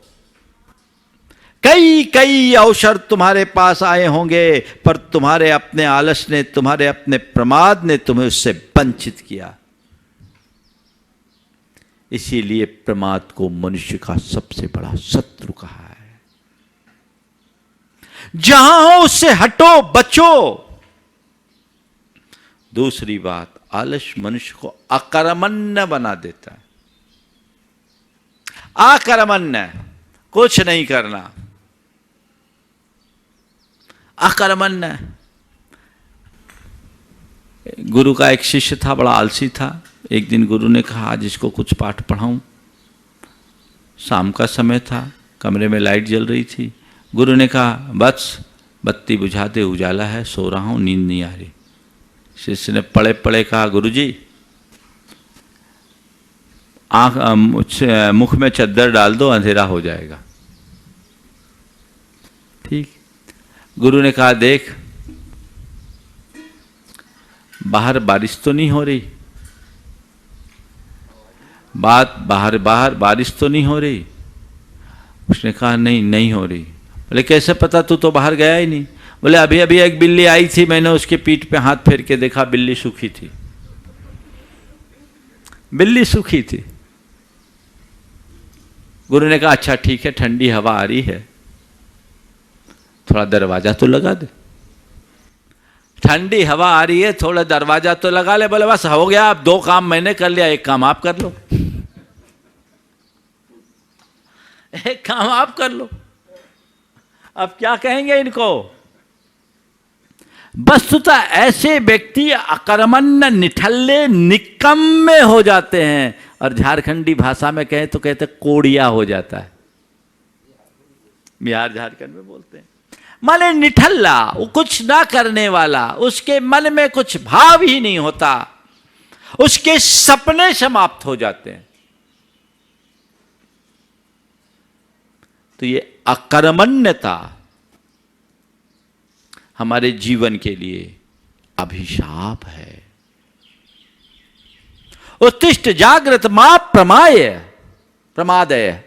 [SPEAKER 1] कई कई अवसर तुम्हारे पास आए होंगे, पर तुम्हारे अपने आलस ने, तुम्हारे अपने प्रमाद ने तुम्हें उससे वंचित किया। इसीलिए प्रमाद को मनुष्य का सबसे बड़ा शत्रु कहा है। जहां हो उससे हटो, बचो। दूसरी बात, आलस मनुष्य को अकर्मण्य बना देता है। अकर्मण्य, कुछ नहीं करना, अकर्मण्य। गुरु का एक शिष्य था, बड़ा आलसी था। एक दिन गुरु ने कहा आज इसको कुछ पाठ पढ़ाऊं। शाम का समय था, कमरे में लाइट जल रही थी। गुरु ने कहा बस बत्ती बुझा दे, उजाला है, सो रहा हूं, नींद नहीं आ रही। शिष्य ने पड़े पड़े कहा गुरुजी मुख में चद्दर डाल दो, अंधेरा हो जाएगा। ठीक। गुरु ने कहा देख बाहर बारिश तो नहीं हो रही, बाहर बारिश तो नहीं हो रही। उसने कहा नहीं हो रही। बोले कैसे पता, तू तो बाहर गया ही नहीं। बोले अभी अभी एक बिल्ली आई थी, मैंने उसके पीठ पे हाथ फेर के देखा, बिल्ली सूखी थी, बिल्ली सूखी थी। गुरु ने कहा अच्छा ठीक है, ठंडी हवा आ रही है, थोड़ा दरवाजा तो लगा दे। ठंडी हवा आ रही है, थोड़ा दरवाजा तो लगा ले। बोले बस हो गया, अब 2 काम मैंने कर लिया, एक काम आप कर लो। एक काम आप कर लो। अब क्या कहेंगे इनको। वस्तुतः ऐसे व्यक्ति अकर्मण्य, निठल्ले, निकम्मे हो जाते हैं, और झारखंडी भाषा में कहें तो कहते कोड़िया हो जाता है। बिहार झारखंड में बोलते हैं माने निठल्ला, वो कुछ ना करने वाला, उसके मन में कुछ भाव ही नहीं होता, उसके सपने समाप्त हो जाते हैं। तो ये अकर्मण्यता हमारे जीवन के लिए अभिशाप है। उत्तिष्ठ जागृत मां प्रमादय,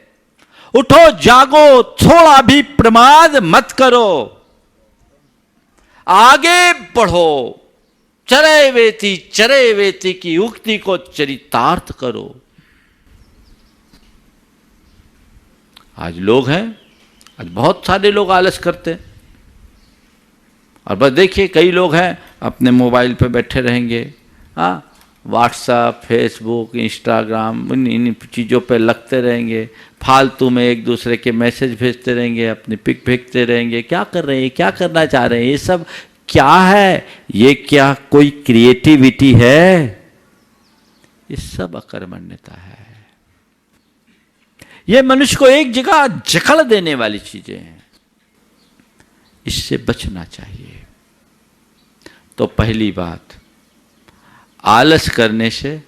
[SPEAKER 1] उठो जागो, थोड़ा भी प्रमाद मत करो, आगे बढ़ो। चरे वेती की उक्ति को चरितार्थ करो। आज लोग हैं, आज बहुत सारे लोग आलस करते हैं, और बस देखिए कई लोग हैं अपने मोबाइल पे बैठे रहेंगे, हाँ व्हाट्सएप, फेसबुक, इंस्टाग्राम, इन चीज़ों पे लगते रहेंगे, फालतू में एक दूसरे के मैसेज भेजते रहेंगे, अपनी पिक भेजते रहेंगे। क्या कर रहे हैं, क्या करना चाह रहे हैं, ये सब क्या है, ये क्या कोई क्रिएटिविटी है? ये सब अकर्मण्यता है। ये मनुष्य को एक जगह जकड़ देने वाली चीजें हैं, इससे बचना चाहिए। तो पहली बात, आलस करने से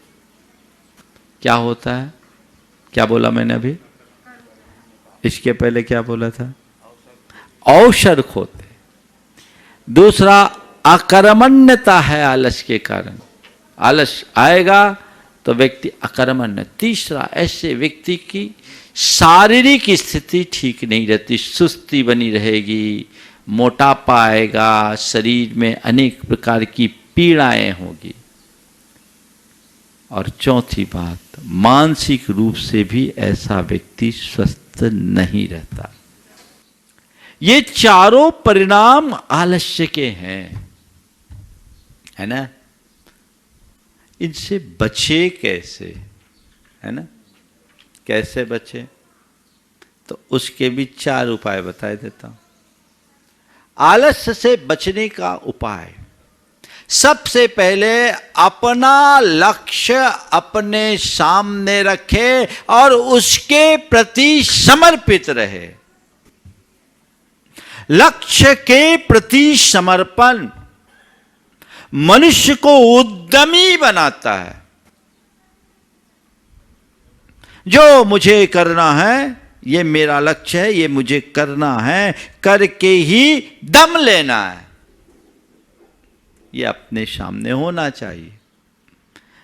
[SPEAKER 1] क्या होता है? क्या बोला मैंने अभी? इसके पहले क्या बोला था? अवसर खोते। दूसरा अकर्मण्यता है आलस के कारण। आलस आएगा तो व्यक्ति अकर्मण्य। तीसरा, ऐसे व्यक्ति की शारीरिक स्थिति ठीक नहीं रहती, सुस्ती बनी रहेगी, मोटापा आएगा, शरीर में अनेक प्रकार की पीड़ाएं होगी। और चौथी बात, मानसिक रूप से भी ऐसा व्यक्ति स्वस्थ नहीं रहता। ये चारों परिणाम आलस्य के हैं, है ना? इनसे बचे कैसे, है ना? कैसे बचे? तो उसके भी 4 उपाय बता देता हूं। आलस्य से बचने का उपाय, सबसे पहले अपना लक्ष्य अपने सामने रखे और उसके प्रति समर्पित रहे। लक्ष्य के प्रति समर्पण मनुष्य को उद्यमी बनाता है। जो मुझे करना है, ये मेरा लक्ष्य है, ये मुझे करना है, करके ही दम लेना है, ये अपने सामने होना चाहिए।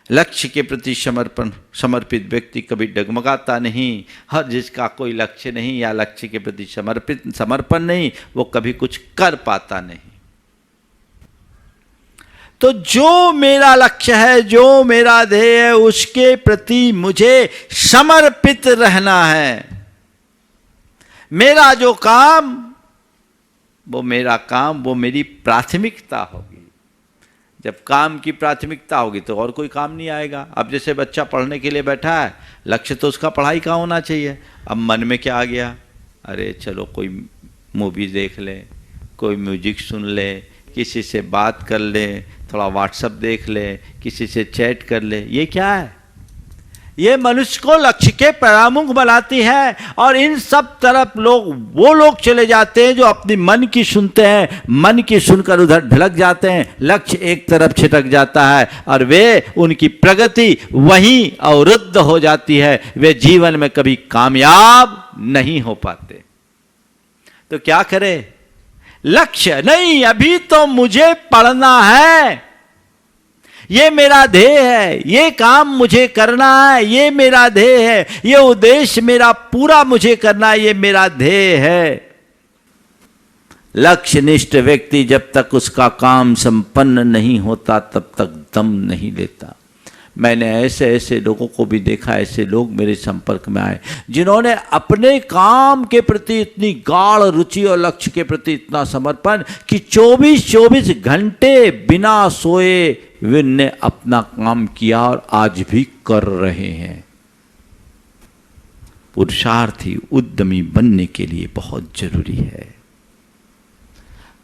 [SPEAKER 1] लक्ष्य के प्रति समर्पित व्यक्ति कभी डगमगाता नहीं। हर जिसका कोई लक्ष्य नहीं या लक्ष्य के प्रति समर्पण नहीं, वो कभी कुछ कर पाता नहीं। तो जो मेरा लक्ष्य है, जो मेरा ध्येय है, उसके प्रति मुझे समर्पित रहना है। मेरा जो काम, वो मेरा काम, वो मेरी प्राथमिकता होगी। जब काम की प्राथमिकता होगी तो और कोई काम नहीं आएगा। अब जैसे बच्चा पढ़ने के लिए बैठा है, लक्ष्य तो उसका पढ़ाई का होना चाहिए। अब मन में क्या आ गया? अरे चलो कोई मूवी देख ले, कोई म्यूजिक सुन ले, किसी से बात कर ले, थोड़ा व्हाट्सएप देख ले, किसी से चैट कर ले। ये क्या है? ये मनुष्य को लक्ष्य के परामुख बनाती है। और इन सब तरफ वो लोग चले जाते हैं जो अपनी मन की सुनते हैं, मन की सुनकर उधर ढलक जाते हैं, लक्ष्य एक तरफ छिटक जाता है और वे, उनकी प्रगति वहीं अवरुद्ध हो जाती है। वे जीवन में कभी कामयाब नहीं हो पाते। तो क्या करें? लक्ष्य नहीं, अभी तो मुझे पढ़ना है, ये मेरा ध्येय है, ये काम मुझे करना है, ये मेरा ध्येय है, ये उद्देश्य मेरा पूरा मुझे करना है, ये मेरा ध्येय है। लक्ष्यनिष्ठ व्यक्ति जब तक उसका काम संपन्न नहीं होता तब तक दम नहीं लेता। मैंने ऐसे ऐसे लोगों को भी देखा, ऐसे लोग मेरे संपर्क में आए जिन्होंने अपने काम के प्रति इतनी गाढ़ रुचि और लक्ष्य के प्रति इतना समर्पण कि 24-24 घंटे बिना सोए वे अपना काम किया और आज भी कर रहे हैं। पुरुषार्थी उद्यमी बनने के लिए बहुत जरूरी है।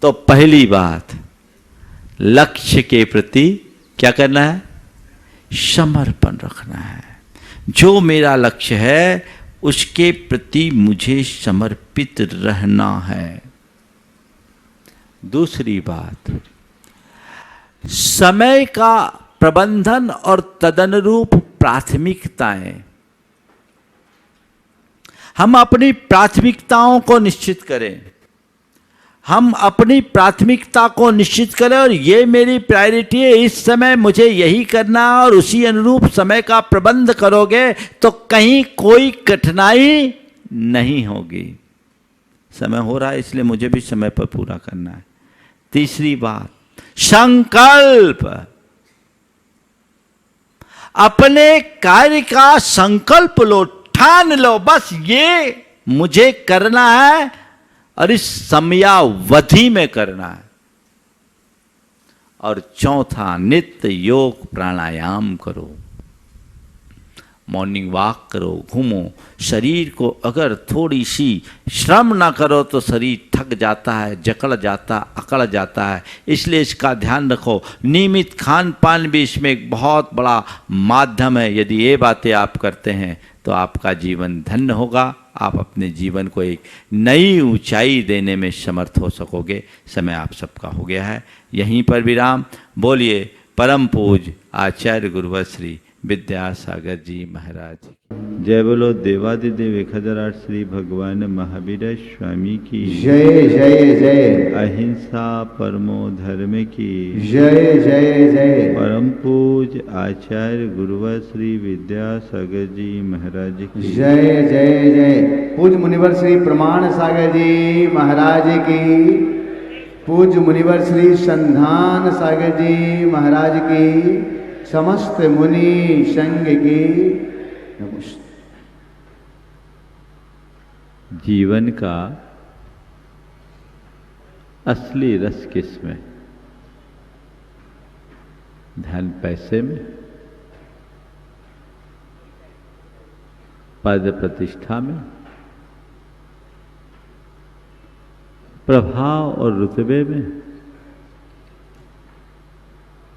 [SPEAKER 1] तो पहली बात, लक्ष्य के प्रति क्या करना है? समर्पण रखना है। जो मेरा लक्ष्य है उसके प्रति मुझे समर्पित रहना है। दूसरी बात, समय का प्रबंधन और तदनुरूप प्राथमिकताएं। हम अपनी प्राथमिकताओं को निश्चित करें। हम अपनी प्राथमिकता को निश्चित करें और ये मेरी प्रायोरिटी है, इस समय मुझे यही करना है, और उसी अनुरूप समय का प्रबंध करोगे तो कहीं कोई कठिनाई नहीं होगी। समय हो रहा है इसलिए मुझे भी समय पर पूरा करना है। तीसरी बात, संकल्प। अपने कार्य का संकल्प लो, ठान लो, बस ये मुझे करना है और इस समयावधि में करना है। और चौथा, नित्य योग प्राणायाम करो, मॉर्निंग वॉक करो, घूमो। शरीर को अगर थोड़ी सी श्रम ना करो तो शरीर थक जाता है, जकड़ जाता, अकड़ जाता है। इसलिए इसका ध्यान रखो। नियमित खान पान भी इसमें एक बहुत बड़ा माध्यम है। यदि ये बातें आप करते हैं तो आपका जीवन धन्य होगा। आप अपने जीवन को एक नई ऊंचाई देने में समर्थ हो सकोगे। समय आप सबका हो गया है। यहीं पर विराम। बोलिए परम पूज आचार्य गुरुवर श्री विद्यासागर जी महाराज। जय बोलो देवादिदेव 1008 श्री भगवान महावीर स्वामी की
[SPEAKER 3] जय जय जय।
[SPEAKER 1] अहिंसा परमो धर्म की
[SPEAKER 3] जय जय जय।
[SPEAKER 1] परम पूज आचार्य गुरुवर श्री विद्यासागर जी महाराज की
[SPEAKER 3] जय जय जय। पूज मुनिवर श्री प्रमाण सागर जी महाराज की। पूज मुनिवर श्री संधान सागर जी महाराज की। समस्त मुनि संघ की नमस्ते।
[SPEAKER 1] जीवन का असली रस किस में? धन पैसे में, पद प्रतिष्ठा में, प्रभाव और रुतबे में?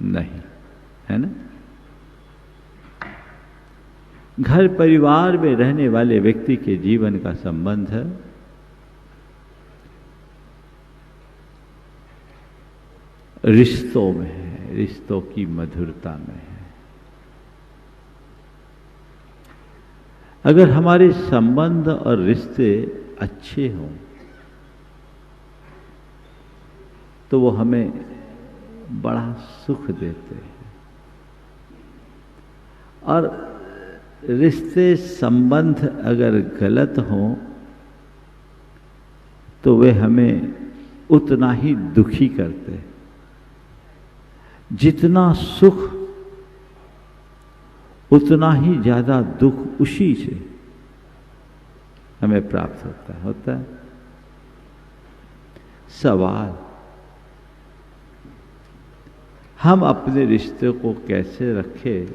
[SPEAKER 1] नहीं, है ना? घर परिवार में रहने वाले व्यक्ति के जीवन का संबंध है रिश्तों में है, रिश्तों की मधुरता में है। अगर हमारे संबंध और रिश्ते अच्छे हों तो वो हमें बड़ा सुख देते हैं, और रिश्ते संबंध अगर गलत हों तो वे हमें उतना ही दुखी करते हैं। जितना सुख उतना ही ज्यादा दुख उसी से हमें प्राप्त होता है। सवाल, हम अपने रिश्ते को कैसे रखें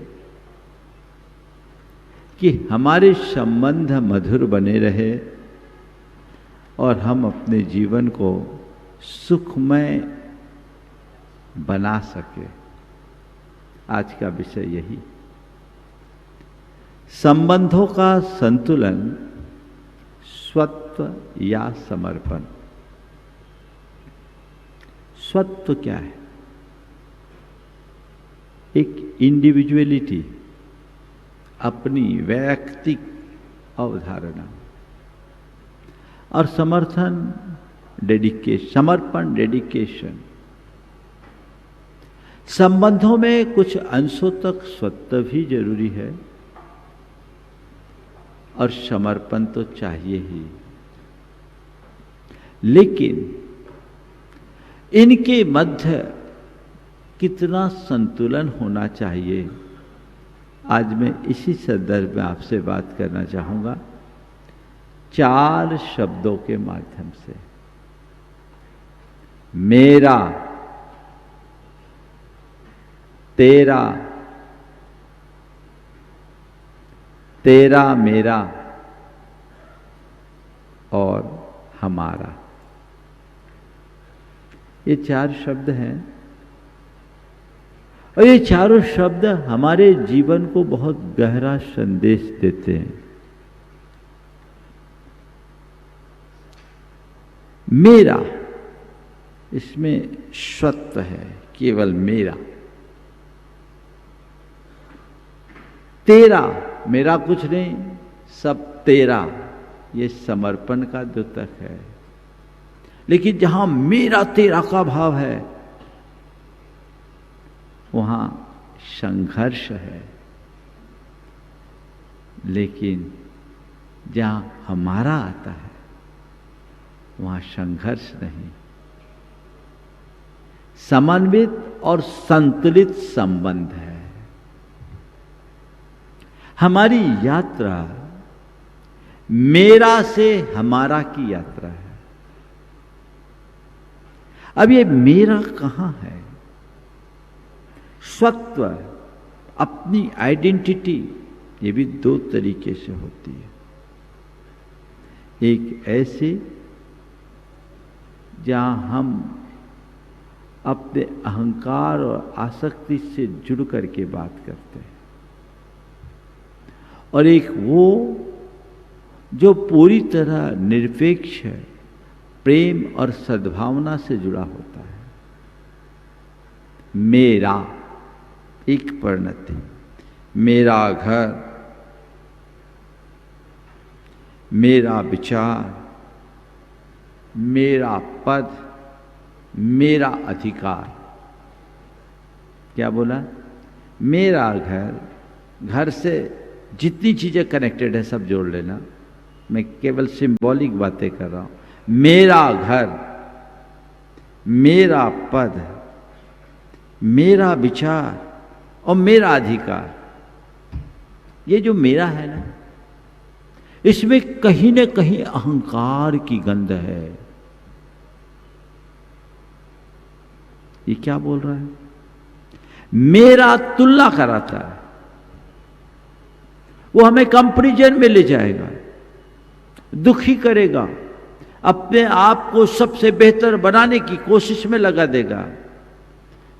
[SPEAKER 1] कि हमारे संबंध मधुर बने रहे और हम अपने जीवन को सुखमय बना सके। आज का विषय यही, संबंधों का संतुलन, स्वत्व या समर्पण। स्वत्व क्या है? एक इंडिविजुअलिटी, अपनी वैयक्तिक अवधारणा, और समर्पण डेडिकेशन। संबंधों में कुछ अंशों तक स्वत्व भी जरूरी है और समर्पण तो चाहिए ही, लेकिन इनके मध्य कितना संतुलन होना चाहिए, आज मैं इसी संदर्भ में आपसे बात करना चाहूंगा 4 शब्दों के माध्यम से। मेरा, तेरा, तेरा मेरा और हमारा, ये 4 शब्द हैं, और ये चारों शब्द हमारे जीवन को बहुत गहरा संदेश देते हैं। मेरा, इसमें स्वत्व है, केवल मेरा। तेरा, मेरा कुछ नहीं, सब तेरा, ये समर्पण का द्योतक है। लेकिन जहां मेरा तेरा का भाव है वहां संघर्ष है, लेकिन जहां हमारा आता है वहां संघर्ष नहीं। समन्वित और संतुलित संबंध है। हमारी यात्रा मेरा से हमारा की यात्रा है। अब ये मेरा कहां है? स्वत्व, अपनी आइडेंटिटी, ये भी 2 तरीके से होती है। एक ऐसे जहां हम अपने अहंकार और आसक्ति से जुड़ करके बात करते हैं, और एक वो जो पूरी तरह निरपेक्ष है, प्रेम और सद्भावना से जुड़ा होता है। मेरा, एक परिणति। मेरा घर, मेरा विचार, मेरा पद, मेरा अधिकार। क्या बोला? मेरा घर, घर से जितनी चीजें कनेक्टेड है सब जोड़ लेना, मैं केवल सिंबॉलिक बातें कर रहा हूं। मेरा घर, मेरा पद, मेरा विचार और मेरा अधिकार। ये जो मेरा है ना, इसमें कहीं न कहीं अहंकार की गंध है। ये क्या बोल रहा है? मेरा तुलना कराता है, वो हमें कंपैरिजन में ले जाएगा, दुखी करेगा, अपने आप को सबसे बेहतर बनाने की कोशिश में लगा देगा।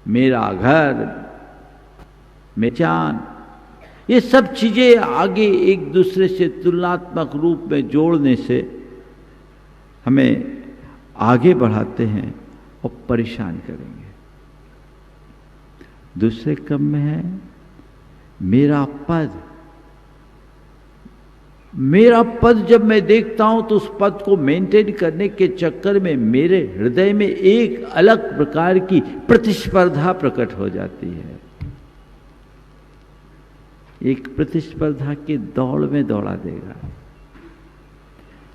[SPEAKER 1] मेरा घर, मेरी जान, ये सब चीजें आगे एक दूसरे से तुलनात्मक रूप में जोड़ने से हमें आगे बढ़ाते हैं और परेशान करेंगे। दूसरे क्रम में है मेरा पद। मेरा पद जब मैं देखता हूं तो उस पद को मेंटेन करने के चक्कर में मेरे हृदय में एक अलग प्रकार की प्रतिस्पर्धा प्रकट हो जाती है। एक प्रतिस्पर्धा की दौड़ में दौड़ा देगा।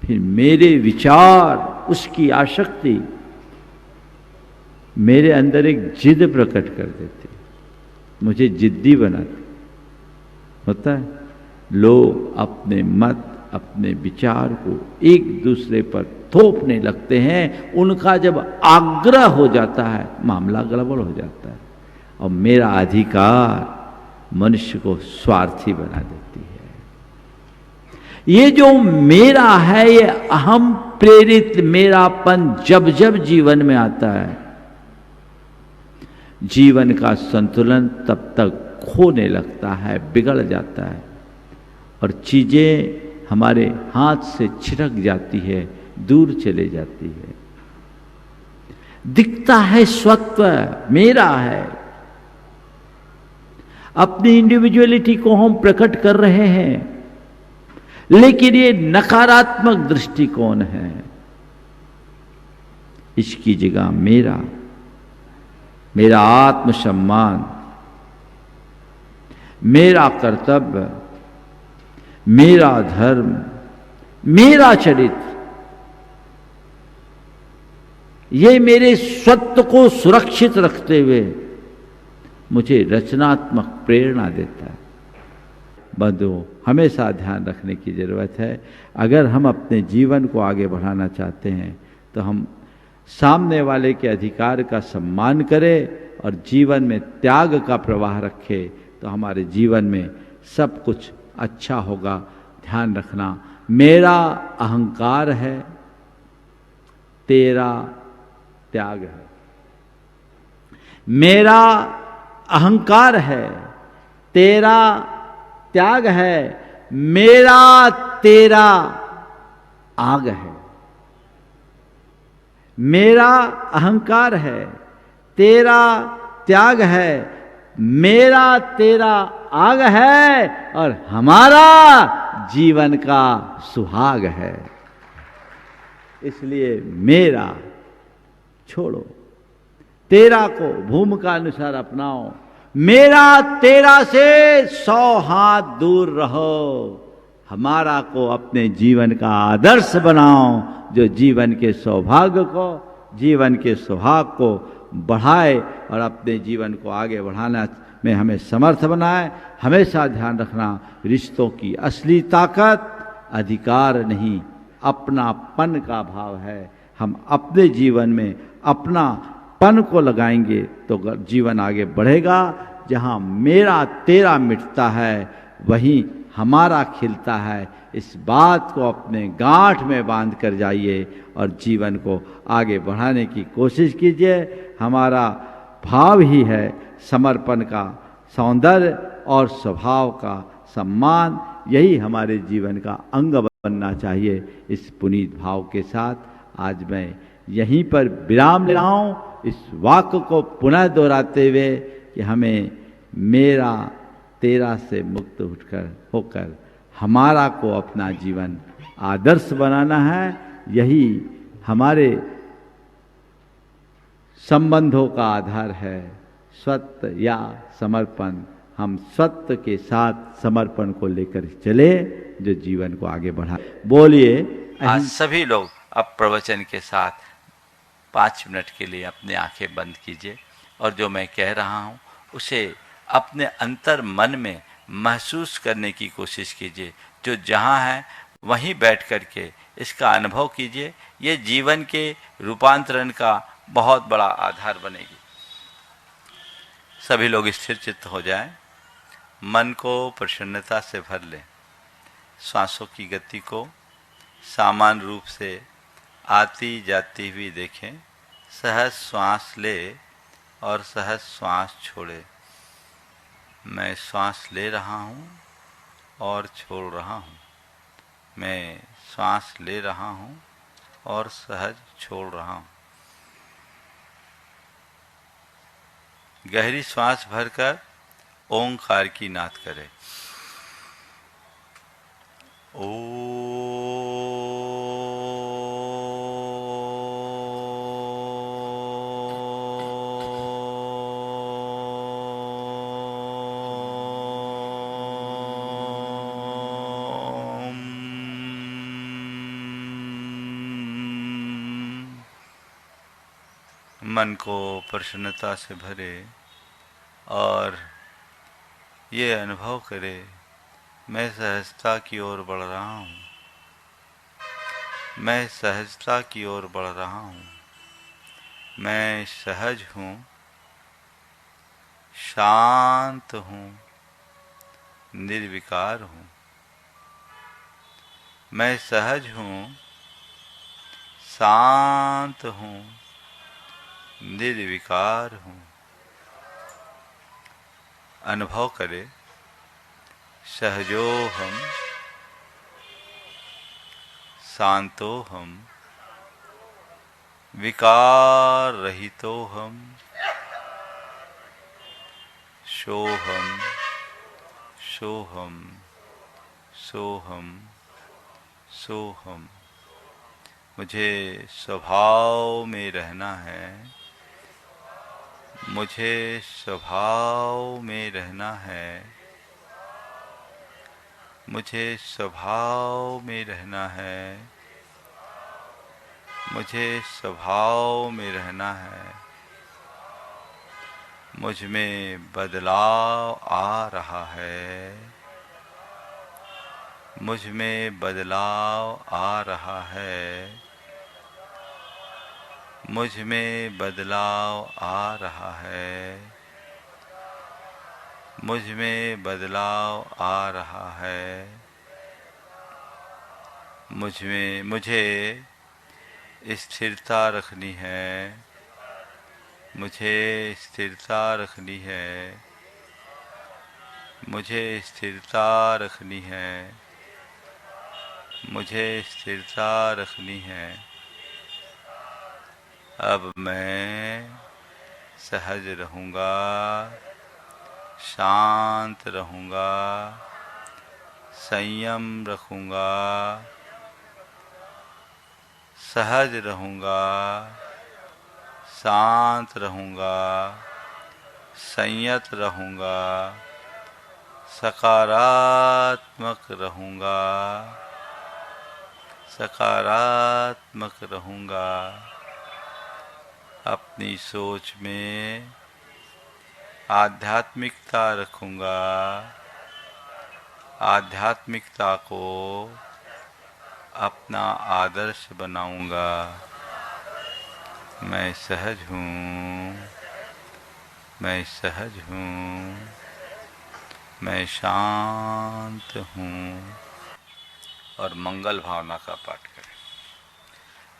[SPEAKER 1] फिर मेरे विचार, उसकी आसक्ति मेरे अंदर एक जिद प्रकट कर देती, मुझे जिद्दी बनाती। होता है, लोग अपने मत, अपने विचार को एक दूसरे पर थोपने लगते हैं। उनका जब आग्रह हो जाता है, मामला गड़बड़ हो जाता है। और मेरा अधिकार मनुष्य को स्वार्थी बना देती है। ये जो मेरा है, ये अहम प्रेरित मेरापन जब जब जीवन में आता है, जीवन का संतुलन तब तक खोने लगता है, बिगड़ जाता है और चीजें हमारे हाथ से छिटक जाती है, दूर चले जाती है। दिखता है स्वत्व मेरा है, अपनी इंडिविजुअलिटी को हम प्रकट कर रहे हैं, लेकिन ये नकारात्मक दृष्टिकोण है। इसकी जगह मेरा, मेरा आत्मसम्मान, मेरा कर्तव्य, मेरा धर्म, मेरा चरित्र, ये मेरे स्वत्व को सुरक्षित रखते हुए मुझे रचनात्मक प्रेरणा देता है। बंधुओं, हमेशा ध्यान रखने की जरूरत है। अगर हम अपने जीवन को आगे बढ़ाना चाहते हैं तो हम सामने वाले के अधिकार का सम्मान करें और जीवन में त्याग का प्रवाह रखें, तो हमारे जीवन में सब कुछ अच्छा होगा। ध्यान रखना, मेरा अहंकार है, तेरा त्याग है। मेरा अहंकार है, तेरा त्याग है, मेरा तेरा आग है। मेरा अहंकार है, तेरा त्याग है, मेरा तेरा आग है और हमारा जीवन का सुहाग है। इसलिए मेरा छोड़ो, तेरा को भूमिका अनुसार अपनाओ। मेरा तेरा से 100 हाथ दूर रहो। हमारा को अपने जीवन का आदर्श बनाओ, जो जीवन के सौभाग्य को, जीवन के सुहाग को बढ़ाए और अपने जीवन को आगे बढ़ाना में हमें समर्थ बनाए। हमेशा ध्यान रखना, रिश्तों की असली ताकत अधिकार नहीं, अपनापन का भाव है। हम अपने जीवन में अपनापन को लगाएंगे तो जीवन आगे बढ़ेगा। जहाँ मेरा तेरा मिटता है, वहीं हमारा खिलता है। इस बात को अपने गांठ में बांध कर जाइए और जीवन को आगे बढ़ाने की कोशिश कीजिए। हमारा भाव ही है समर्पण का, सौंदर्य और स्वभाव का सम्मान। यही हमारे जीवन का अंग बनना चाहिए। इस पुनीत भाव के साथ आज मैं यहीं पर विराम ले रहा हूँ, इस वाक्य को पुनः दोहराते हुए कि हमें मेरा तेरा से मुक्त होकर हमारा को अपना जीवन आदर्श बनाना है। यही हमारे संबंधों का आधार है, सत्य या समर्पण। हम सत्य के साथ समर्पण को लेकर चले जो जीवन को आगे बढ़ा। बोलिए। आज सभी लोग अब प्रवचन के साथ 5 मिनट के लिए अपनी आंखें बंद कीजिए और जो मैं कह रहा हूँ उसे अपने अंतर मन में महसूस करने की कोशिश कीजिए। जो जहाँ है वहीं बैठ कर के इसका अनुभव कीजिए। ये जीवन के रूपांतरण का बहुत बड़ा आधार बनेगी। सभी लोग स्थिर चित्त हो जाएं, मन को प्रसन्नता से भर लें, श्वासों की गति को सामान्य रूप से आती जाती हुई देखें। सहज श्वास ले और सहज श्वास छोड़े। मैं श्वास ले रहा हूँ और छोड़ रहा हूँ। मैं श्वास ले रहा हूँ और सहज छोड़ रहा हूँ। गहरी श्वास भरकर ओंकार की नाद करें। मन को प्रसन्नता से भरे और ये अनुभव करे, मैं सहजता की ओर बढ़ रहा हूँ। मैं सहजता की ओर बढ़ रहा हूँ। मैं सहज हूँ, शांत हूँ, निर्विकार हूँ। मैं सहज हूँ, शांत हूँ, निर्विकार हूँ। अनुभव करे, सहजोहम, शांतोहम, विकार रहितोहम, सोहम सोहम सोहम सोहम। मुझे स्वभाव में रहना है। मुझे स्वभाव में रहना है। मुझे स्वभाव में रहना है। मुझे स्वभाव में रहना है। मुझ में बदलाव आ रहा है। मुझ में बदलाव आ रहा है। मुझ में बदलाव आ रहा है। मुझ में बदलाव आ रहा है। मुझे स्थिरता रखनी है। मुझे स्थिरता रखनी है। मुझे स्थिरता रखनी है। मुझे स्थिरता रखनी है। अब मैं सहज रहूँगा, शांत रहूँगा, संयम रखूँगा, सहज रहूँगा, शांत रहूँगा, संयत रहूँगा, सकारात्मक रहूँगा, सकारात्मक रहूँगा। अपनी सोच में आध्यात्मिकता रखूँगा। आध्यात्मिकता को अपना आदर्श बनाऊँगा। मैं सहज हूँ। मैं सहज हूँ। मैं शांत हूँ। और मंगल भावना का पाठ करें।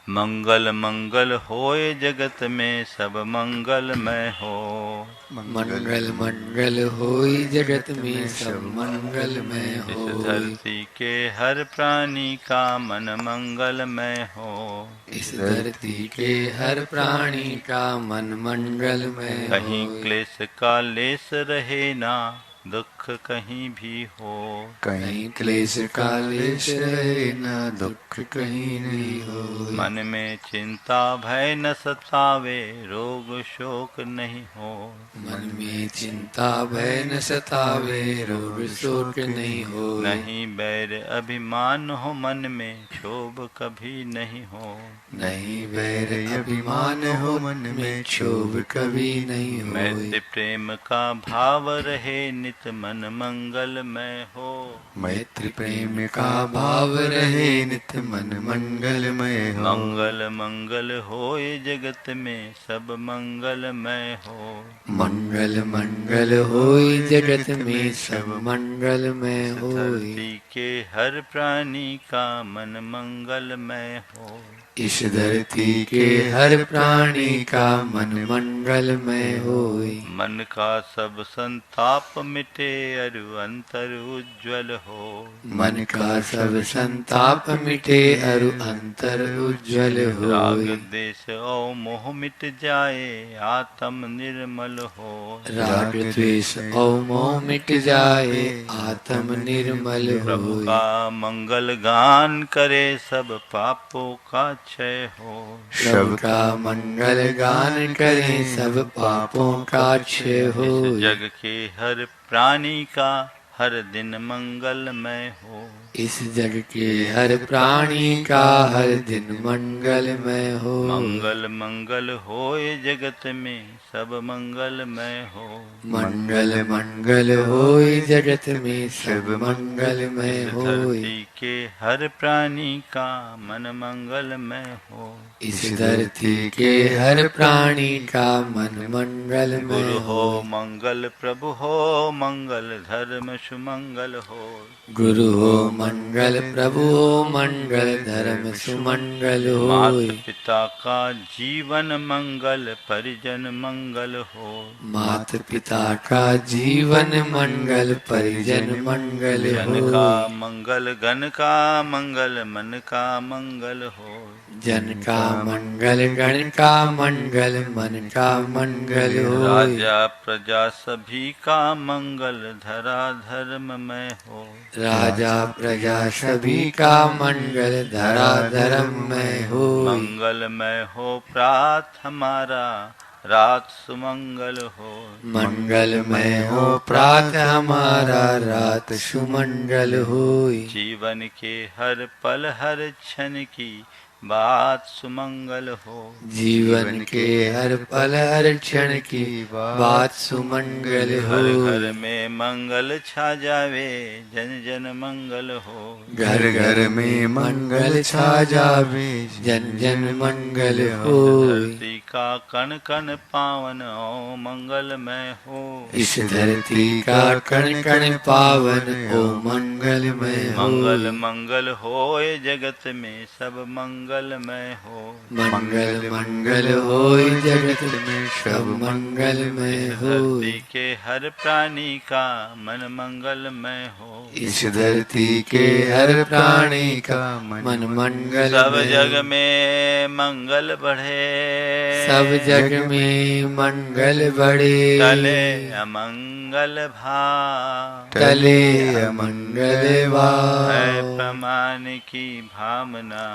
[SPEAKER 1] मंगल मंगल होए जगत में सब मंगलमय हो।
[SPEAKER 4] मंगल मंगल होई जगत में सब मंगलमय
[SPEAKER 1] इस
[SPEAKER 4] होई।
[SPEAKER 1] धरती के हर प्राणी का मन मंगलमय हो।
[SPEAKER 4] इस धरती के हर प्राणी का मन मंगलमय
[SPEAKER 1] कहीं
[SPEAKER 4] होई।
[SPEAKER 1] क्लेश का लेस रहे ना, दुख कहीं भी हो।
[SPEAKER 4] कहीं क्लेश का लेश रहे न दुख कहीं नहीं हो।
[SPEAKER 1] मन में चिंता भय न सतावे, रोग शोक नहीं हो।
[SPEAKER 4] मन में चिंता भय न सतावे, रोग शोक नहीं हो।
[SPEAKER 1] नहीं बैर अभिमान हो मन में, क्षोभ कभी नहीं हो।
[SPEAKER 4] नहीं वैर अभिमान हो मन में, क्षोभ कभी नहीं हो।
[SPEAKER 1] मैत्री प्रेम का भाव रहे नित, मन मंगलमय हो।
[SPEAKER 4] मैत्री प्रेम का भाव रहे नित, मन मंगलमय हो।
[SPEAKER 1] मंगल मंगल होए जगत में सब मंगलमय हो।
[SPEAKER 4] मंगल मंगल होई जगत में सब मंगलमय होई।
[SPEAKER 1] धरती के हर प्राणी का मन मंगलमय हो।
[SPEAKER 4] इस धरती के हर प्राणी का मन मंगलमय होई।
[SPEAKER 1] मन का सब संताप मिटे, अरु अंतर उज्ज्वल हो।
[SPEAKER 4] मन का सब संताप मिटे, अरु अंतर उज्ज्वल
[SPEAKER 1] राग
[SPEAKER 4] होई।
[SPEAKER 1] द्वेष और मोह मिट जाए, आत्म निर्मल हो।
[SPEAKER 4] राग द्वेष और मोह मिट जाए, आत्म निर्मल
[SPEAKER 1] प्रभु
[SPEAKER 4] होई।
[SPEAKER 1] का मंगल गान करे, सब पापों का क्षय हो।
[SPEAKER 4] प्रभु का मंगल गान करें, सब पापों का क्षय हो।
[SPEAKER 1] इस जग के हर प्राणी का हर दिन मंगलमय हो।
[SPEAKER 4] इस जग के हर प्राणी का हर दिन मंगलमय हो।
[SPEAKER 1] मंगल मंगल होए जगत में सब मंगलमय हो।
[SPEAKER 4] मंगल मंगल होई जगत में सब मंगलमय
[SPEAKER 1] इस
[SPEAKER 4] होई।
[SPEAKER 1] धरती के हर प्राणी का मन मंगलमय हो।
[SPEAKER 4] इस धरती के हर प्राणी का मन मंगलमय
[SPEAKER 1] गुरु हो
[SPEAKER 4] हो।
[SPEAKER 1] मंगल, प्रभु हो मंगल, धर्म सुमंगल हो।
[SPEAKER 4] गुरु हो मंगल, प्रभु हो मंगल, धर्म सुमंगल होई।
[SPEAKER 1] माता पिता का जीवन मंगल, परिजन मंगल हो।
[SPEAKER 4] माता पिता का जीवन मंगल, परिजन मंगल
[SPEAKER 1] जन का
[SPEAKER 4] होई।
[SPEAKER 1] मंगल, गण का मंगल, मन का मंगल हो।
[SPEAKER 4] जन का मंगल, गण का मंगल, मन का मंगल होई।
[SPEAKER 1] राजा प्रजा सभी का मंगल, धरा धर्ममय हो।
[SPEAKER 4] राजा प्रजा सभी का मंगल, धरा धर्ममय होई।
[SPEAKER 1] मंगलमय हो प्रात हमारा, रात सुमंगल हो।
[SPEAKER 4] मंगलमय हो प्रात हमारा, रात सुमंगल होई।
[SPEAKER 1] जीवन के हर पल हर क्षण की बात सुमंगल हो।
[SPEAKER 4] जीवन के हर पल हर क्षण की बात सुमंगल
[SPEAKER 1] घर घर
[SPEAKER 4] होई।
[SPEAKER 1] में मंगल छा जावे, जन जन मंगल हो।
[SPEAKER 4] घर घर में मंगल छा जावे, जन जन मंगल होई।
[SPEAKER 1] धरती का कण कण पावन ओ मंगलमय हो।
[SPEAKER 4] इस धरती का कण कण पावन ओ मंगलमय हो।
[SPEAKER 1] मंगल मंगल होए जगत में सब मंगलमय हो।
[SPEAKER 4] मंगल मंगल होई जगत में सब मंगलमय होई।
[SPEAKER 1] धरती के हर प्राणी का मन मंगलमय हो।
[SPEAKER 4] इस धरती के हर प्राणी का मन मंगल
[SPEAKER 1] सब जग में मंगल बढ़े,
[SPEAKER 4] सब जग में मंगल बढ़े।
[SPEAKER 1] टले अमंगल भाव,
[SPEAKER 4] टले अमंगल
[SPEAKER 1] है
[SPEAKER 4] भाव।
[SPEAKER 1] प्रमाण की भावना,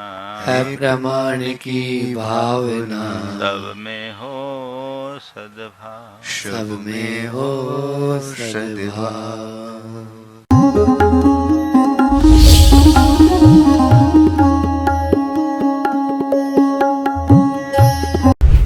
[SPEAKER 4] है प्रमाण की भावना।
[SPEAKER 1] सब में हो सद्भाव।
[SPEAKER 4] सब में हो सद्भाव।